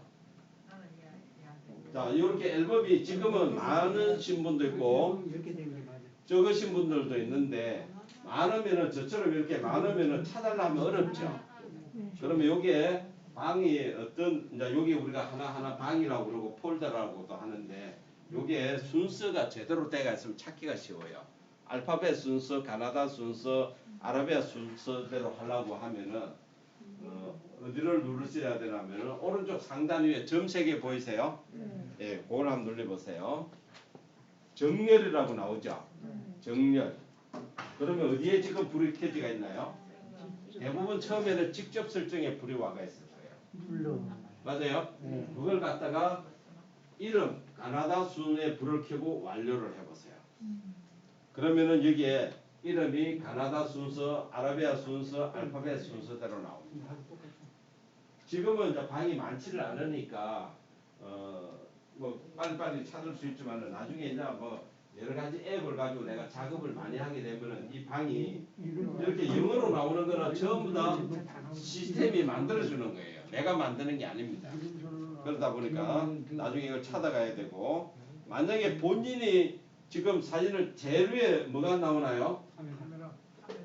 자, 이렇게 앨범이 지금은 많으신 분도 있고 이렇게 된 게 맞아요. 적으신 분들도 있는데 많으면은 저처럼 이렇게 많으면은 찾으려면 어렵죠. 그러면 요게 방이 어떤 이제 여기 우리가 하나하나 방이라고 그러고 폴더라고도 하는데 요게 순서가 제대로 되어 있으면 찾기가 쉬워요. 알파벳 순서, 가나다 순서, 아라비아 순서대로 하려고 하면은 어디를 누르셔야 되냐면은 오른쪽 상단 위에 점 3개 보이세요? 예, 그걸 한번 눌러보세요. 정렬이라고 나오죠. 정렬. 그러면 어디에 지금 불이 켜지가 있나요? 대부분 처음에는 직접 설정에 불이 와가 있을 거예요. 눌러. 맞아요? 네. 그걸 갖다가 이름 가나다 순에 불을 켜고 완료를 해보세요. 그러면은 여기에 이름이 가나다 순서, 아라비아 순서, 알파벳 순서대로 나옵니다. 지금은 이제 방이 많지를 않으니까 뭐 빨리빨리 찾을 수 있지만은 나중에 이제 뭐 여러 가지 앱을 가지고 내가 작업을 많이 하게 되면은 이 방이 이렇게 영어로 나오는 거는 전부 다 시스템이 만들어주는 거예요. 내가 만드는 게 아닙니다. 그러다 보니까 나중에 이걸 찾아가야 되고, 만약에 본인이 지금 사진을 제일 위에 뭐가 나오나요?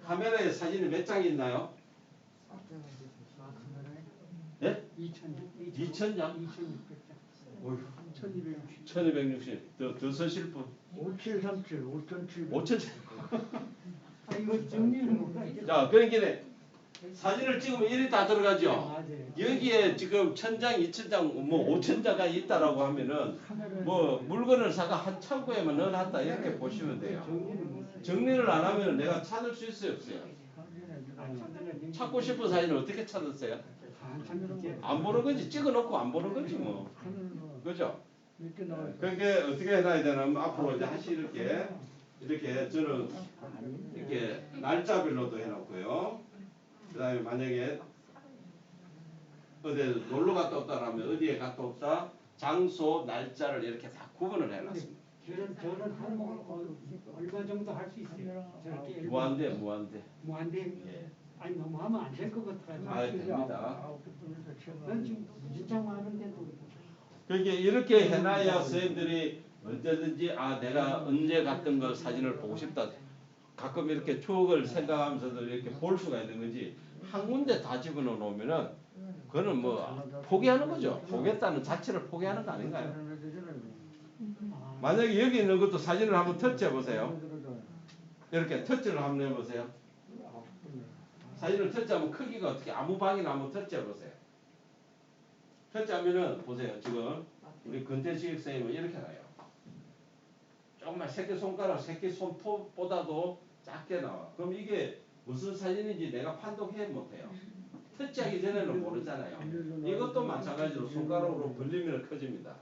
카메라에 사진이 몇 장이 있나요? 예? 2,000장? 1260. 더 쓰실 분? 5737, 5737. 5,000장. 아, 이거 정리는 못하겠다. 자, 그러니까 사진을 찍으면 일이 다 들어가죠. 맞아요. 여기에 지금 1,000장, 2,000장, 뭐 5,000장까지 있다라고 하면은 뭐 물건을 사가 한 창고에만 넣어놨다 이렇게 보시면 돼요. 정리를 안 하면 내가 찾을 수 있어요, 없어요? 찾고 싶은 사진을 어떻게 찾았어요? 안 보는 거지. 찍어놓고 안 보는 거지 뭐. 그죠? 그러니까 어떻게 해놔야 되냐면 앞으로 이제 하시 이렇게 저는 이렇게 날짜별로도 해놓고요. 그 다음에 만약에 어디 놀러 갔다 왔다라면 어디에 갔다 왔다 장소 날짜를 이렇게 다 구분을 해놨습니다. 저는 한 얼마 정도 할 수 있어요. 저렇게 무한대. 무한대. 예. 아니 너무 하면 안 될 것 같아요. 아, 됩니다. 난 지금 진짜 많은데도. 그러니까 이렇게 해놔야 선생님들이 언제든지 내가 언제 갔던 걸 사진을 보고 싶다. 가끔 이렇게 추억을 생각하면서도 이렇게 볼 수가 있는 거지. 한 군데 다 집어넣어 놓으면은 그거는 뭐 포기하는 거죠. 보겠다는 자체를 포기하는 거 아닌가요? 만약에 여기 있는 것도 사진을 한번 터치해 보세요. 이렇게 터치를 한번 해보세요. 사진을 터치하면 크기가 어떻게 아무 방이나 한번 터치해 보세요. 터치하면은 보세요. 지금 우리 근태식 선생님은 이렇게 나요. 조금만 새끼손가락, 새끼손톱보다도 작게 나와. 그럼 이게 무슨 사진인지 내가 판독해 못해요. 터치하기 전에는 모르잖아요. 이것도 마찬가지로 손가락으로 벌리면 커집니다.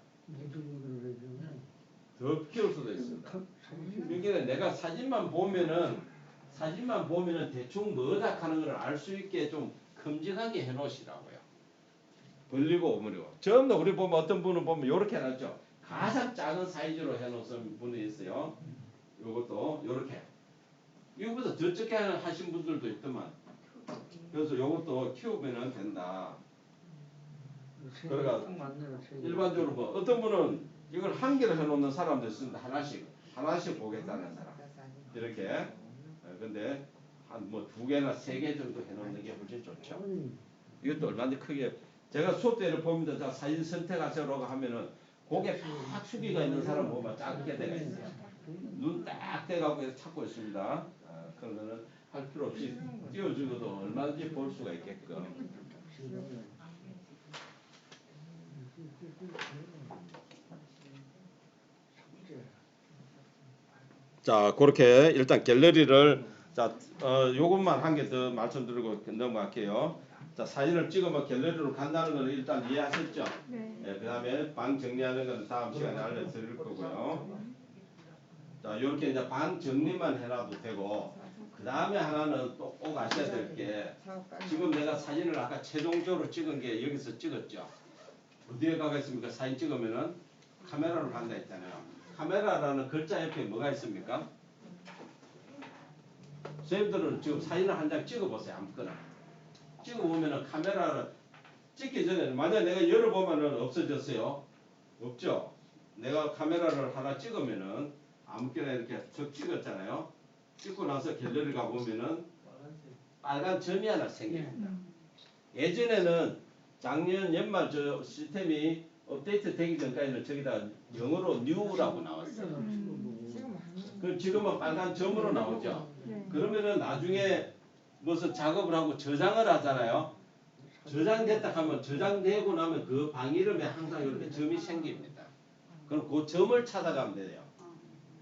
더 키울 수도 있습니다. 그러니까 내가 사진만 보면은 대충 뭐다 하는 걸 알 수 있게 좀 큼직하게 해놓으시라고요. 벌리고 오므리고. 전부 다 우리 보면 어떤 분은 보면 이렇게 해놨죠. 가장 작은 사이즈로 해놓은 분이 있어요. 요것도 요렇게. 이거보다 더 적게 하신 분들도 있더만. 그래서 요것도 키우면 된다. 그러니까 일반적으로 뭐 어떤 분은 이걸 한 개를 해놓는 사람도 있습니다. 하나씩 보겠다는 사람. 이렇게. 근데 한 뭐 2개나 3개 정도 해놓는 게 훨씬 좋죠. 이것도 얼마나 크게. 제가 수업 때를 보면 자 사진 선택하세요라고 하면은 고개 팍 숙이가 있는 사람 보면 작게 돼가 있어요. 눈 딱 떼가고 찾고 있습니다. 그런 거는 할 필요 없이 띄워주고도 얼마든지 볼 수가 있게끔. 자, 그렇게 일단 갤러리를 요것만 한 개 더 말씀드리고 넘어갈게요. 자, 사진을 찍으면 갤러리로 간다는 건 일단 이해하셨죠? 네. 그 다음에 방 정리하는 건 다음 시간에 알려드릴 거고요. 자, 요렇게 이제 방 정리만 해놔도 되고, 그 다음에 하나는 또 꼭 아셔야 될 게, 지금 내가 사진을 아까 최종적으로 찍은 게 여기서 찍었죠? 어디에 가가 있습니까? 사진 찍으면은 카메라로 간다 했잖아요. 카메라라는 글자 옆에 뭐가 있습니까? 선생님들은 지금 사진을 한 장 찍어보세요. 아무거나. 찍어보면은 카메라를 찍기 전에 만약에 내가 열어보면은 없어졌어요. 없죠? 내가 카메라를 하나 찍으면은 아무거나 이렇게 적 찍었잖아요. 찍고 나서 갤러리 가보면은 빨간 점이 하나 생깁니다. 예전에는 작년 연말 저 시스템이 업데이트 되기 전까지는 저기다 영어로 new라고 나왔어요. 그 지금은 빨간 점으로 나오죠. 그러면은 나중에 무슨 작업을 하고 저장을 하잖아요. 저장됐다 하면 저장되고 나면 그 방 이름에 항상 이렇게 점이 생깁니다. 그럼 그 점을 찾아가면 돼요.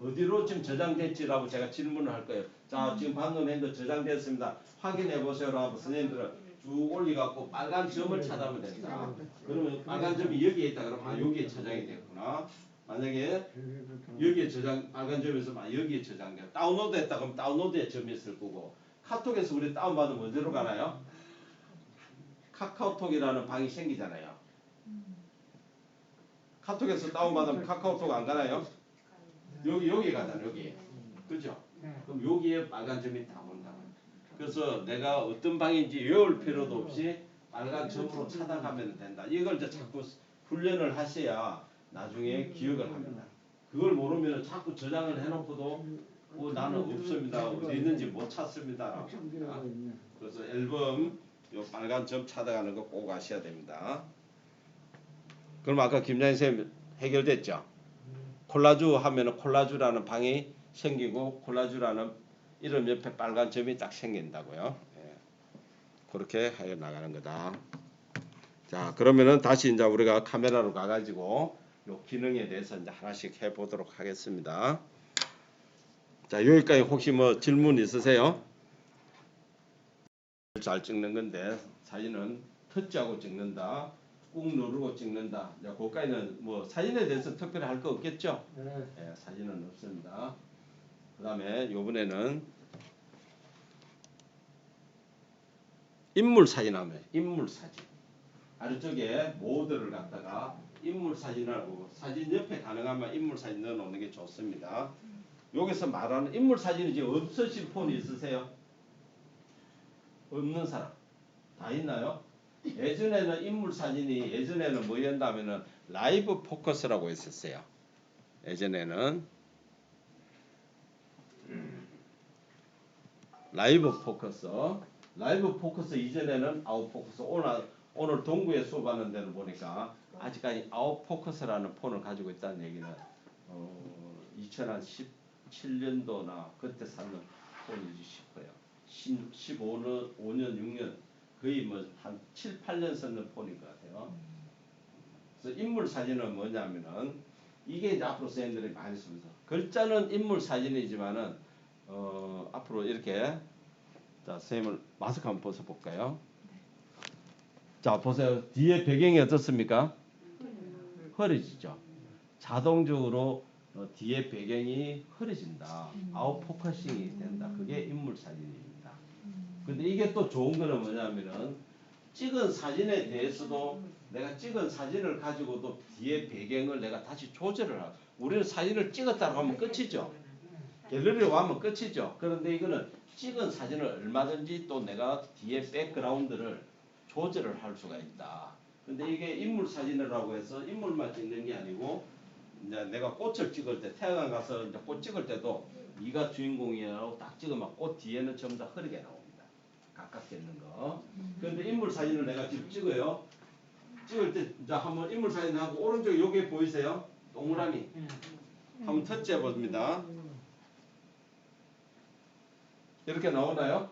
어디로 지금 저장됐지라고 제가 질문을 할 거예요. 자, 지금 방금 한 거 저장됐습니다. 확인해 보세요라고 선생님들은 쭉 올려갖고 빨간 점을 찾으면 된다. 그러면 빨간 점이 여기에 있다 그러면 아 여기에 저장이 됐구나. 만약에 여기에 저장 빨간 점에서 막 여기에 저장돼 다운로드했다 그러면 다운로드에 점이 있을 거고 카톡에서 우리 다운받으면 어디로 가나요? 카카오톡이라는 방이 생기잖아요. 카톡에서 다운받으면 카카오톡 안 가나요? 여기 가잖아요. 여기. 그죠? 그럼 여기에 빨간 점이 다 온다고. 그래서 내가 어떤 방인지 외울 필요도 없이 빨간 점으로 찾아가면 된다. 이걸 이제 자꾸 훈련을 하셔야 나중에 기억을 합니다. 그걸 모르면 자꾸 저장을 해놓고도 나는 없습니다. 어디 있는지 못 찾습니다라고 합니다. 그래서 앨범 요 빨간 점 찾아가는 거 꼭 아셔야 됩니다. 그럼 아까 김장희 선생님 해결됐죠? 콜라주 하면은 콜라주라는 방이 생기고 콜라주라는 이름 옆에 빨간 점이 딱 생긴다고요. 예. 그렇게 해 나가는 거다. 자, 그러면은 다시 이제 우리가 카메라로 가가지고 요 기능에 대해서 이제 하나씩 해보도록 하겠습니다. 자, 여기까지 혹시 뭐 질문 있으세요? 잘 찍는 건데 사진은 터치하고 찍는다. 꾹 누르고 찍는다. 자, 그까지는 뭐 사진에 대해서 특별히 할 거 없겠죠? 예, 사진은 없습니다. 그 다음에 요번에는 인물 사진 하면 인물 사진. 아래쪽에 모드를 갖다가 인물 사진하고 사진 옆에 가능하면 인물 사진 넣어 놓는 게 좋습니다. 여기서 말하는 인물 사진이 지금 없으신 폰이 있으세요? 없는 사람 다 있나요? 예전에는 인물 사진이 예전에는 뭐였냐면은 라이브 포커스라고 했었어요. 예전에는 라이브 포커스 이전에는 아웃 포커스. 오늘 동구에 수업하는 데를 보니까 아직까지 아웃 포커스라는 폰을 가지고 있다는 얘기는 2017년도나 그때 사는 폰이지 싶어요. 15년, 5년, 6년 거의 뭐 한 7, 8년 쓰는 폰인 것 같아요. 그래서 인물 사진은 뭐냐면은 이게 이제 앞으로 선생님들이 많이 씁니다. 글자는 인물 사진이지만은 앞으로 이렇게 자 선생님을 마스크 한번 벗어볼까요? 자 보세요. 뒤에 배경이 어떻습니까? 흐려지죠. 자동적으로 뒤에 배경이 흐려진다. 아웃 포커싱이 된다. 그게 인물 사진입니다. 근데 이게 또 좋은 거는 뭐냐면은 찍은 사진에 대해서도 내가 찍은 사진을 가지고도 뒤에 배경을 내가 다시 조절을 하고 우리는 사진을 찍었다고 하면 끝이죠. 갤러리로 하면 끝이죠. 그런데 이거는 찍은 사진을 얼마든지 또 내가 뒤에 백그라운드를 조절을 할 수가 있다. 근데 이게 인물 사진이라고 해서 인물만 찍는 게 아니고 이제 내가 꽃을 찍을 때 태양광 가서 이제 꽃 찍을 때도 네가 주인공이라고 딱 찍으면 꽃 뒤에는 전부 다 흐리게 나옵니다. 가깝게 있는 거. 그런데 인물 사진을 내가 지금 찍어요. 찍을 때 이제 한번 인물 사진 하고 오른쪽 여기 보이세요? 동그라미. 한번 터치해 봅니다. 이렇게 나오나요?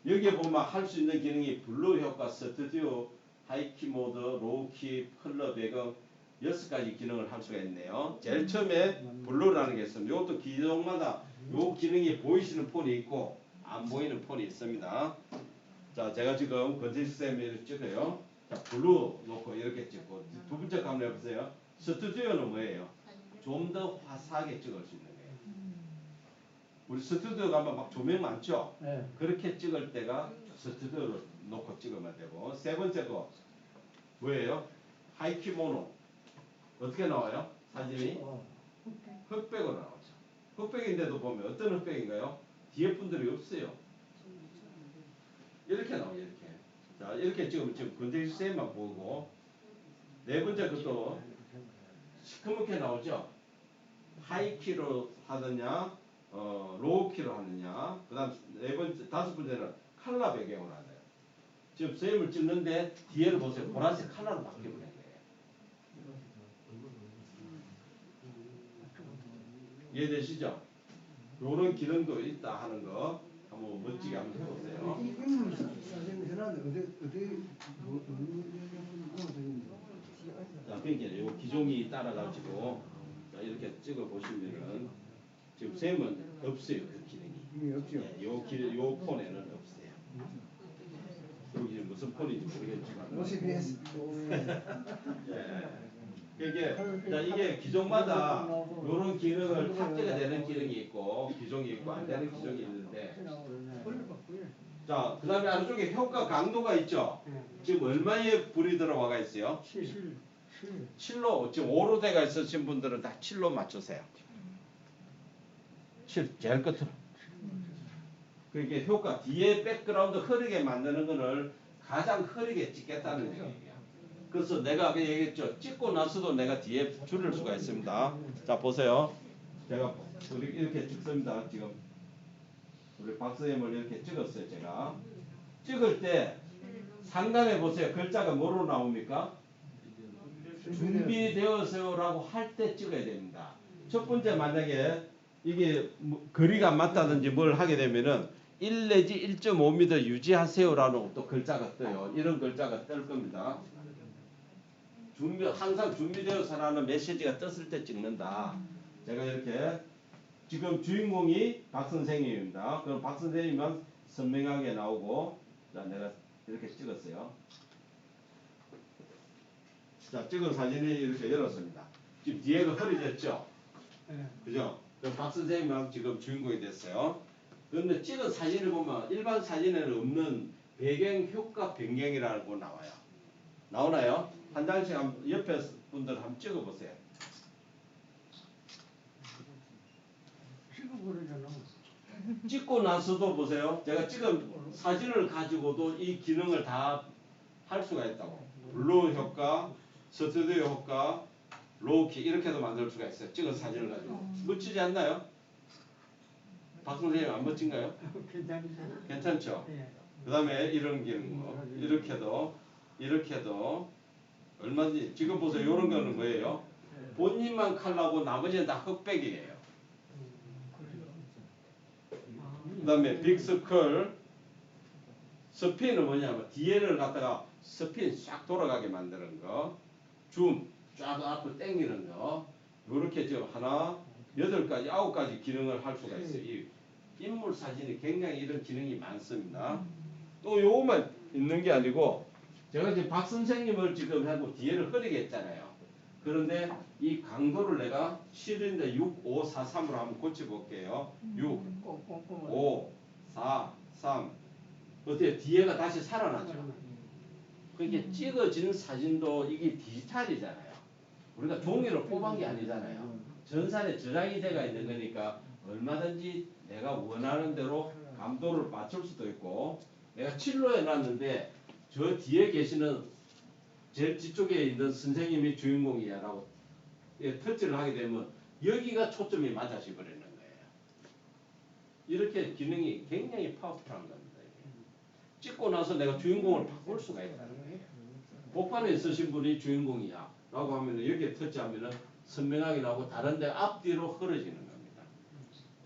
여기에 보면 할 수 있는 기능이 블루 효과, 스튜디오, 하이키 모드, 로우키, 컬러 배경 6가지 기능을 할 수가 있네요. 제일 처음에 블루라는 게 있습니다. 이것도 기종마다 요 기능이 보이시는 폰이 있고 안 보이는 폰이 있습니다. 자, 제가 지금 건지스쌤을 찍어요. 자, 블루 놓고 이렇게 찍고 두 번째 한번 해보세요. 스튜디오는 뭐예요? 좀 더 화사하게 찍을 수 있는 거예요. 우리 스튜디오 가면 막 조명 많죠? 그렇게 찍을 때가 스튜디오를 놓고 찍으면 되고 세 번째 거 뭐예요? 하이키 모노 어떻게 나와요? 사진이 흑백으로 나오죠. 흑백인데도 보면 어떤 흑백인가요? 뒤에 분들이 없어요. 이렇게 나와요. 이렇게. 자, 이렇게 찍으면 지금 건데기 쌤만 보고 네 번째 것도 시커멓게 나오죠. 하이키로 하느냐 로우키로 하느냐 그 다음 네 번째 다섯 번째는 컬러 배경으로 하느냐. 지금 선생님을 찍는데 뒤에를 보세요. 보라색 컬러로 바뀌어버린 거예요. 이해되시죠? 요런 기능도 있다 하는 거 한번 멋지게 한번 해보세요. 인물 사진 해놨는데 어디 자, 그러니까 요 기종이 따라가지고 자, 이렇게 찍어 보시면은 지금 쌤은 없어요 그 기능이. 이미 없죠. 예, 요 폰에는 없어요. 여기 무슨 폰인지 모르겠지만. OCBS. 이게 기종마다 이런 기능을 탑재가 되는 기능이 있고 기종이 있고 안 되는 기종이 있는데, 자 그다음에 아래쪽에 효과 강도가 있죠. 지금 얼마의 불이 들어와가 있어요? 7로. 지금 5로 돼가 있으신 분들은 다 7로 맞추세요. 7 제일 끝으로. 그게 효과 뒤에 백그라운드 흐리게 만드는 거를 가장 흐리게 찍겠다는 얘기예요. 그래서 내가 아까 얘기했죠. 찍고 나서도 내가 뒤에 줄일 수가 있습니다. 자 보세요. 제가 이렇게 찍습니다. 지금 우리 박사님을 이렇게 찍었어요. 제가 찍을 때 상단에 보세요. 글자가 뭐로 나옵니까? 준비되었어요라고 할 때 찍어야 됩니다. 첫 번째 만약에 이게 거리가 안 맞다든지 뭘 하게 되면은 1 내지 1.5m 유지하세요라는 또 글자가 떠요. 이런 글자가 뜰 겁니다. 항상 준비되어서라는 메시지가 떴을 때 찍는다. 제가 이렇게 지금 주인공이 박 선생님입니다. 그럼 박 선생님만 선명하게 나오고, 자 내가 이렇게 찍었어요. 자 찍은 사진이 이렇게 열었습니다. 지금 뒤에가 흐려졌죠? 그죠? 그럼 박 선생님만 지금 주인공이 됐어요. 그런데 찍은 사진을 보면 일반 사진에는 없는 배경 효과 변경이라고 나와요. 나오나요? 한 장씩 옆에 분들 한번 찍어보세요. 찍고 나서도 보세요. 제가 찍은 사진을 가지고도 이 기능을 다 할 수가 있다고. 블루 효과, 스튜디오 효과, 로우키 이렇게도 만들 수가 있어요. 찍은 사진을 가지고. 멋지지 않나요? 박 선생님 안 멋진가요? 괜찮죠? 그 다음에 이런 기능, 이렇게도 얼마든지. 지금 보세요. 이런 거는 뭐예요? 본인만 컬러고 나머지는 다 흑백이에요. 그 다음에 빅스컬, 스핀은 뭐냐면 뒤에를 갖다가 스핀 싹 돌아가게 만드는 거, 줌 쫙 앞으로 당기는 거, 요렇게 지금 하나 8가지 9가지 기능을 할 수가 있어요. 이 인물 사진이 굉장히 이런 기능이 많습니다. 또 요것만 있는 게 아니고, 제가 지금 박 선생님을 지금 하고 뒤에를 흐리게 했잖아요. 그런데 이 강도를 내가 7인데 6, 5, 4, 3으로 한번 고쳐볼게요. 6, 5, 4, 3. 어때요? 뒤에가 다시 살아나죠? 그게 찍어진 사진도 이게 디지털이잖아요. 우리가 종이로 뽑은 게 아니잖아요. 전산에 저장이 돼가 있는 거니까 얼마든지 내가 원하는 대로 감도를 맞출 수도 있고, 내가 7로 해놨는데 저 뒤에 계시는 제일 뒤쪽에 있는 선생님이 주인공이야 라고 터치를 하게 되면 여기가 초점이 맞아져 버리는 거예요. 이렇게 기능이 굉장히 파워풀한 겁니다. 찍고 나서 내가 주인공을 바꿀 수가 있다는 거예요. 복판에 있으신 분이 주인공이야 라고 하면 여기에 터치하면 선명하게 나오고 다른 데 앞뒤로 흐려지는 겁니다.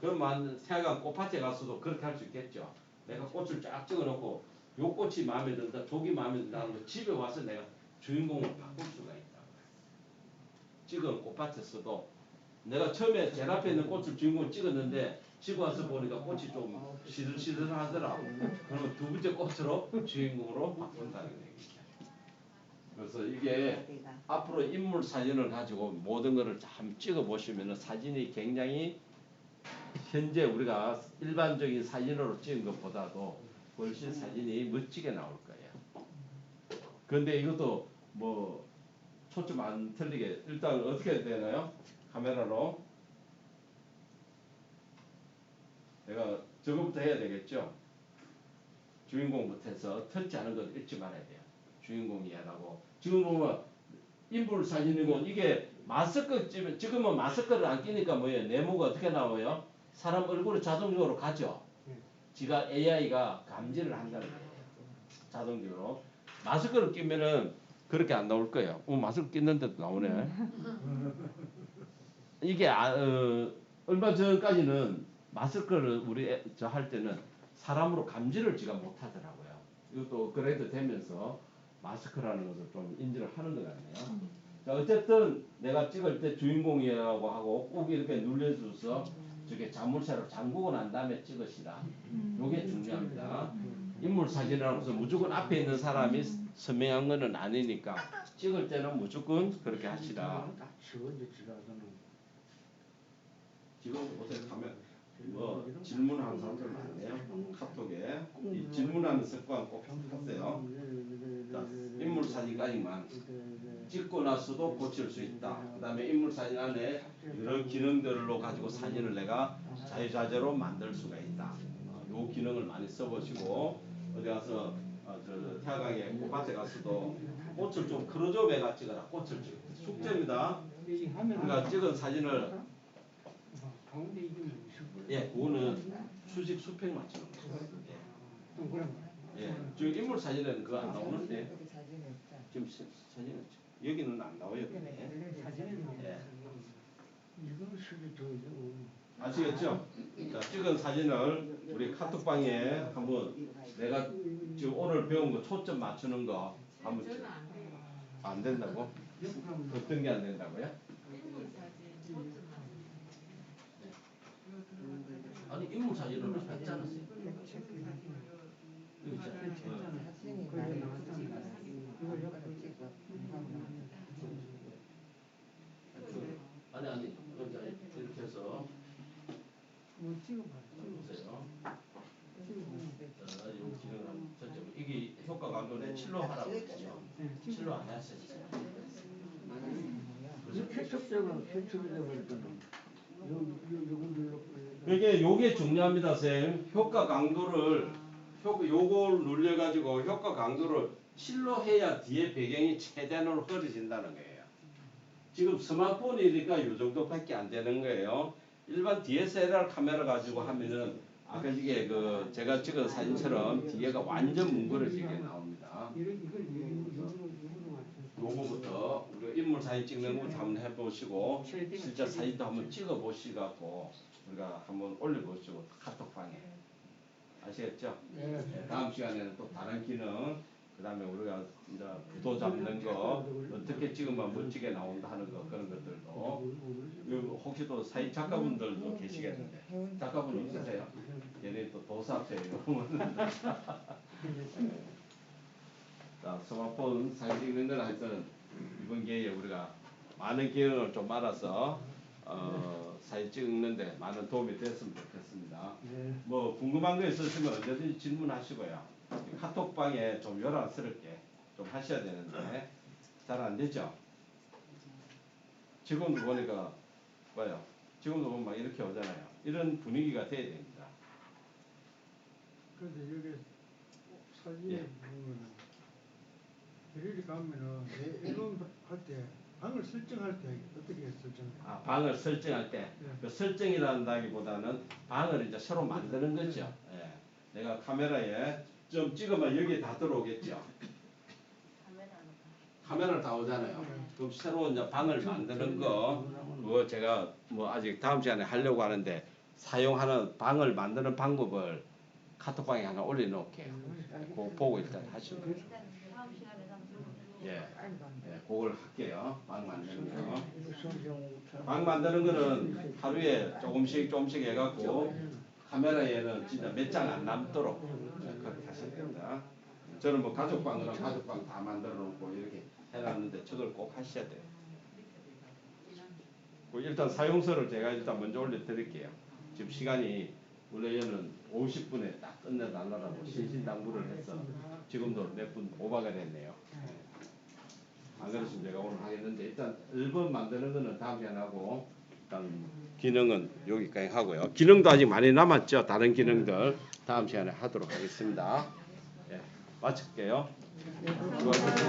그럼 태양광 꽃밭에 가서도 그렇게 할 수 있겠죠. 내가 꽃을 쫙 찍어놓고 요 꽃이 마음에 든다, 저기 마음에 든다 하는 거 집에 와서 내가 주인공을 바꿀 수가 있다. 찍은 꽃밭에서도 내가 처음에 제일 앞에 있는 꽃을 주인공을 찍었는데 집에 와서 보니까 꽃이 좀 시들시들하더라. 그러면 두 번째 꽃으로 주인공으로 바꾼다는 얘기죠. 그래서 이게 앞으로 인물 사진을 가지고 모든 것을 한번 찍어 보시면 사진이 굉장히 현재 우리가 일반적인 사진으로 찍은 것보다도 훨씬 사진이 멋지게 나올 거예요. 그런데 이것도 뭐 초점 안 틀리게 일단 어떻게 해야 되나요? 카메라로 내가 저거부터 해야 되겠죠. 주인공부터 해서 터치하는 건 잊지 말아야 돼요. 주인공이야라고. 지금 보면 인물 사진이고 이게 마스크 지금은 마스크를 안 끼니까 뭐예요? 네모가 어떻게 나와요? 사람 얼굴을 자동적으로 가죠. 지가 AI가 감지를 한다는 거예요. 자동적으로. 마스크를 끼면은 그렇게 안 나올 거예요. 마스크 끼는데도 나오네. 이게 얼마 전까지는 마스크를 우리 저 할 때는 사람으로 감지를 지가 못하더라고요. 이것도 업그레이드 되면서 마스크라는 것을 좀 인지를 하는 것 같네요. 자, 어쨌든 내가 찍을 때 주인공이라고 하고 꼭 이렇게 눌러줘서 저게 자물쇠로 잠그고 난 다음에 찍으시라. 요게 중요합니다. 인물 사진이라고 해서 무조건 앞에 있는 사람이 선명한 거는 아니니까 찍을 때는 무조건 그렇게 하시라. 지금 보세요. 가면 뭐 질문하는 사람들 많네요. 카톡에 이 질문하는 습관 꼭 하세요. 자, 인물 사진까지만 찍고 나서도 고칠 수 있다. 그 다음에 인물 사진 안에 여러 기능들로 가지고 사진을 내가 자유자재로 만들 수가 있다. 요 기능을 많이 써보시고 어디 가서 저 태화강에 꽃밭에 가서도 꽃을 좀 크로즈업해가 찍어라. 꽃을 찍어. 숙제입니다. 우리가 찍은 사진을 가운데 이게 예, 그거는 수직 수평 맞추는 거예요. 좀 그런 거. 예, 지금 인물 사진에는 그거 안 나오는데 지금 사진은 여기는 안 나와요. 근데. 사진은 예. 이거 수비 더 이거. 아시겠죠? 자, 찍은 사진을 우리 카톡방에 한번 내가 지금 오늘 배운 거 초점 맞추는 거 한번 저는 안 돼요. 안 된다고? 어떤 게 안 된다고요? 인물 사진 포즈 아니 인물 사진은 했지 않았어요? 여기 아니 이렇게 해서 뭐 찍어봐. 보세요. 이 기능을 한번 설정. 이게 효과 강도는 7로 하라고 했죠. 7로 안 했어요. 캐첩이 되버렸잖아. 요거 눌렀고. 요게 중요합니다, 쌤. 효과 강도를 요걸 눌려가지고 효과 강도를 7로 해야 뒤에 배경이 최대한으로 흐려진다는 거예요. 지금 스마트폰이니까 요 정도밖에 안 되는 거예요. 일반 DSLR 카메라 가지고 하면은 아까 이게 그 제가 찍은 사진처럼 뒤에가 완전 뭉그러지게 나옵니다. 요거부터 우리가 인물 사진 찍는 것부터 한번 해보시고 실제 사진도 한번 찍어보시고 우리가 한번 올려보시고 카톡방에 아시겠죠? 네, 다음 시간에는 또 다른 기능 그 다음에 우리가 이제 구도 잡는 거 어떻게 찍으면 멋지게 나온다 하는 거 그런 것들도 혹시 또 사진 작가분들도 계시겠는데 작가분 없으세요? 얘네 또 도사세요. 자, 스마트폰 사진 찍는 건 하여튼 이번 기회에 우리가 많은 기능을 좀 알아서 사진 찍는데 많은 도움이 됐으면 좋겠습니다. 뭐 궁금한 거 있으시면 언제든지 질문하시고요. 카톡방에 좀 요란스럽게 좀 하셔야 되는데 잘 안 되죠? 지금도 보니까 봐요. 지금도 보면 막 이렇게 오잖아요. 이런 분위기가 돼야 됩니다. 그런데 여기 사진에 예. 보면은 이리 가면은 앨범 할때 방을 설정할 때 어떻게 설정해요? 아, 방을 설정할 때 그 설정이란다기보다는 방을 이제 새로 만드는 거죠. 예. 내가 카메라에 좀 찍으면 여기에 다 들어오겠죠. 카메라를 다 오잖아요. 그럼 새로 이제 방을 만드는 거 그거 제가 뭐 아직 다음 시간에 하려고 하는데 사용하는 방을 만드는 방법을 카톡방에 하나 올려놓을게요. 그거 보고 일단 하시면 돼요. 다음 시간에 예, 그걸 할게요. 방 만드는 거. 방 만드는 거는 하루에 조금씩 해갖고 카메라에는 진짜 몇 장 안 남도록 그렇게 하시면 됩니다. 저는 뭐 가족방은 가족방 다 만들어 놓고 이렇게 해놨는데 저걸 꼭 하셔야 돼요. 일단 사용서를 제가 일단 먼저 올려드릴게요. 지금 시간이 원래는 50분에 딱 끝내달라고 신신당부를 해서 지금도 몇 분 오버가 됐네요. 안 그랬으면 제가 오늘 하겠는데 일단 앨범 만드는 거는 다음 시간에 하고 일단 기능은 여기까지 하고요. 기능도 아직 많이 남았죠. 다른 기능들 다음 시간에 하도록 하겠습니다. 예, 마칠게요. 수고하셨습니다.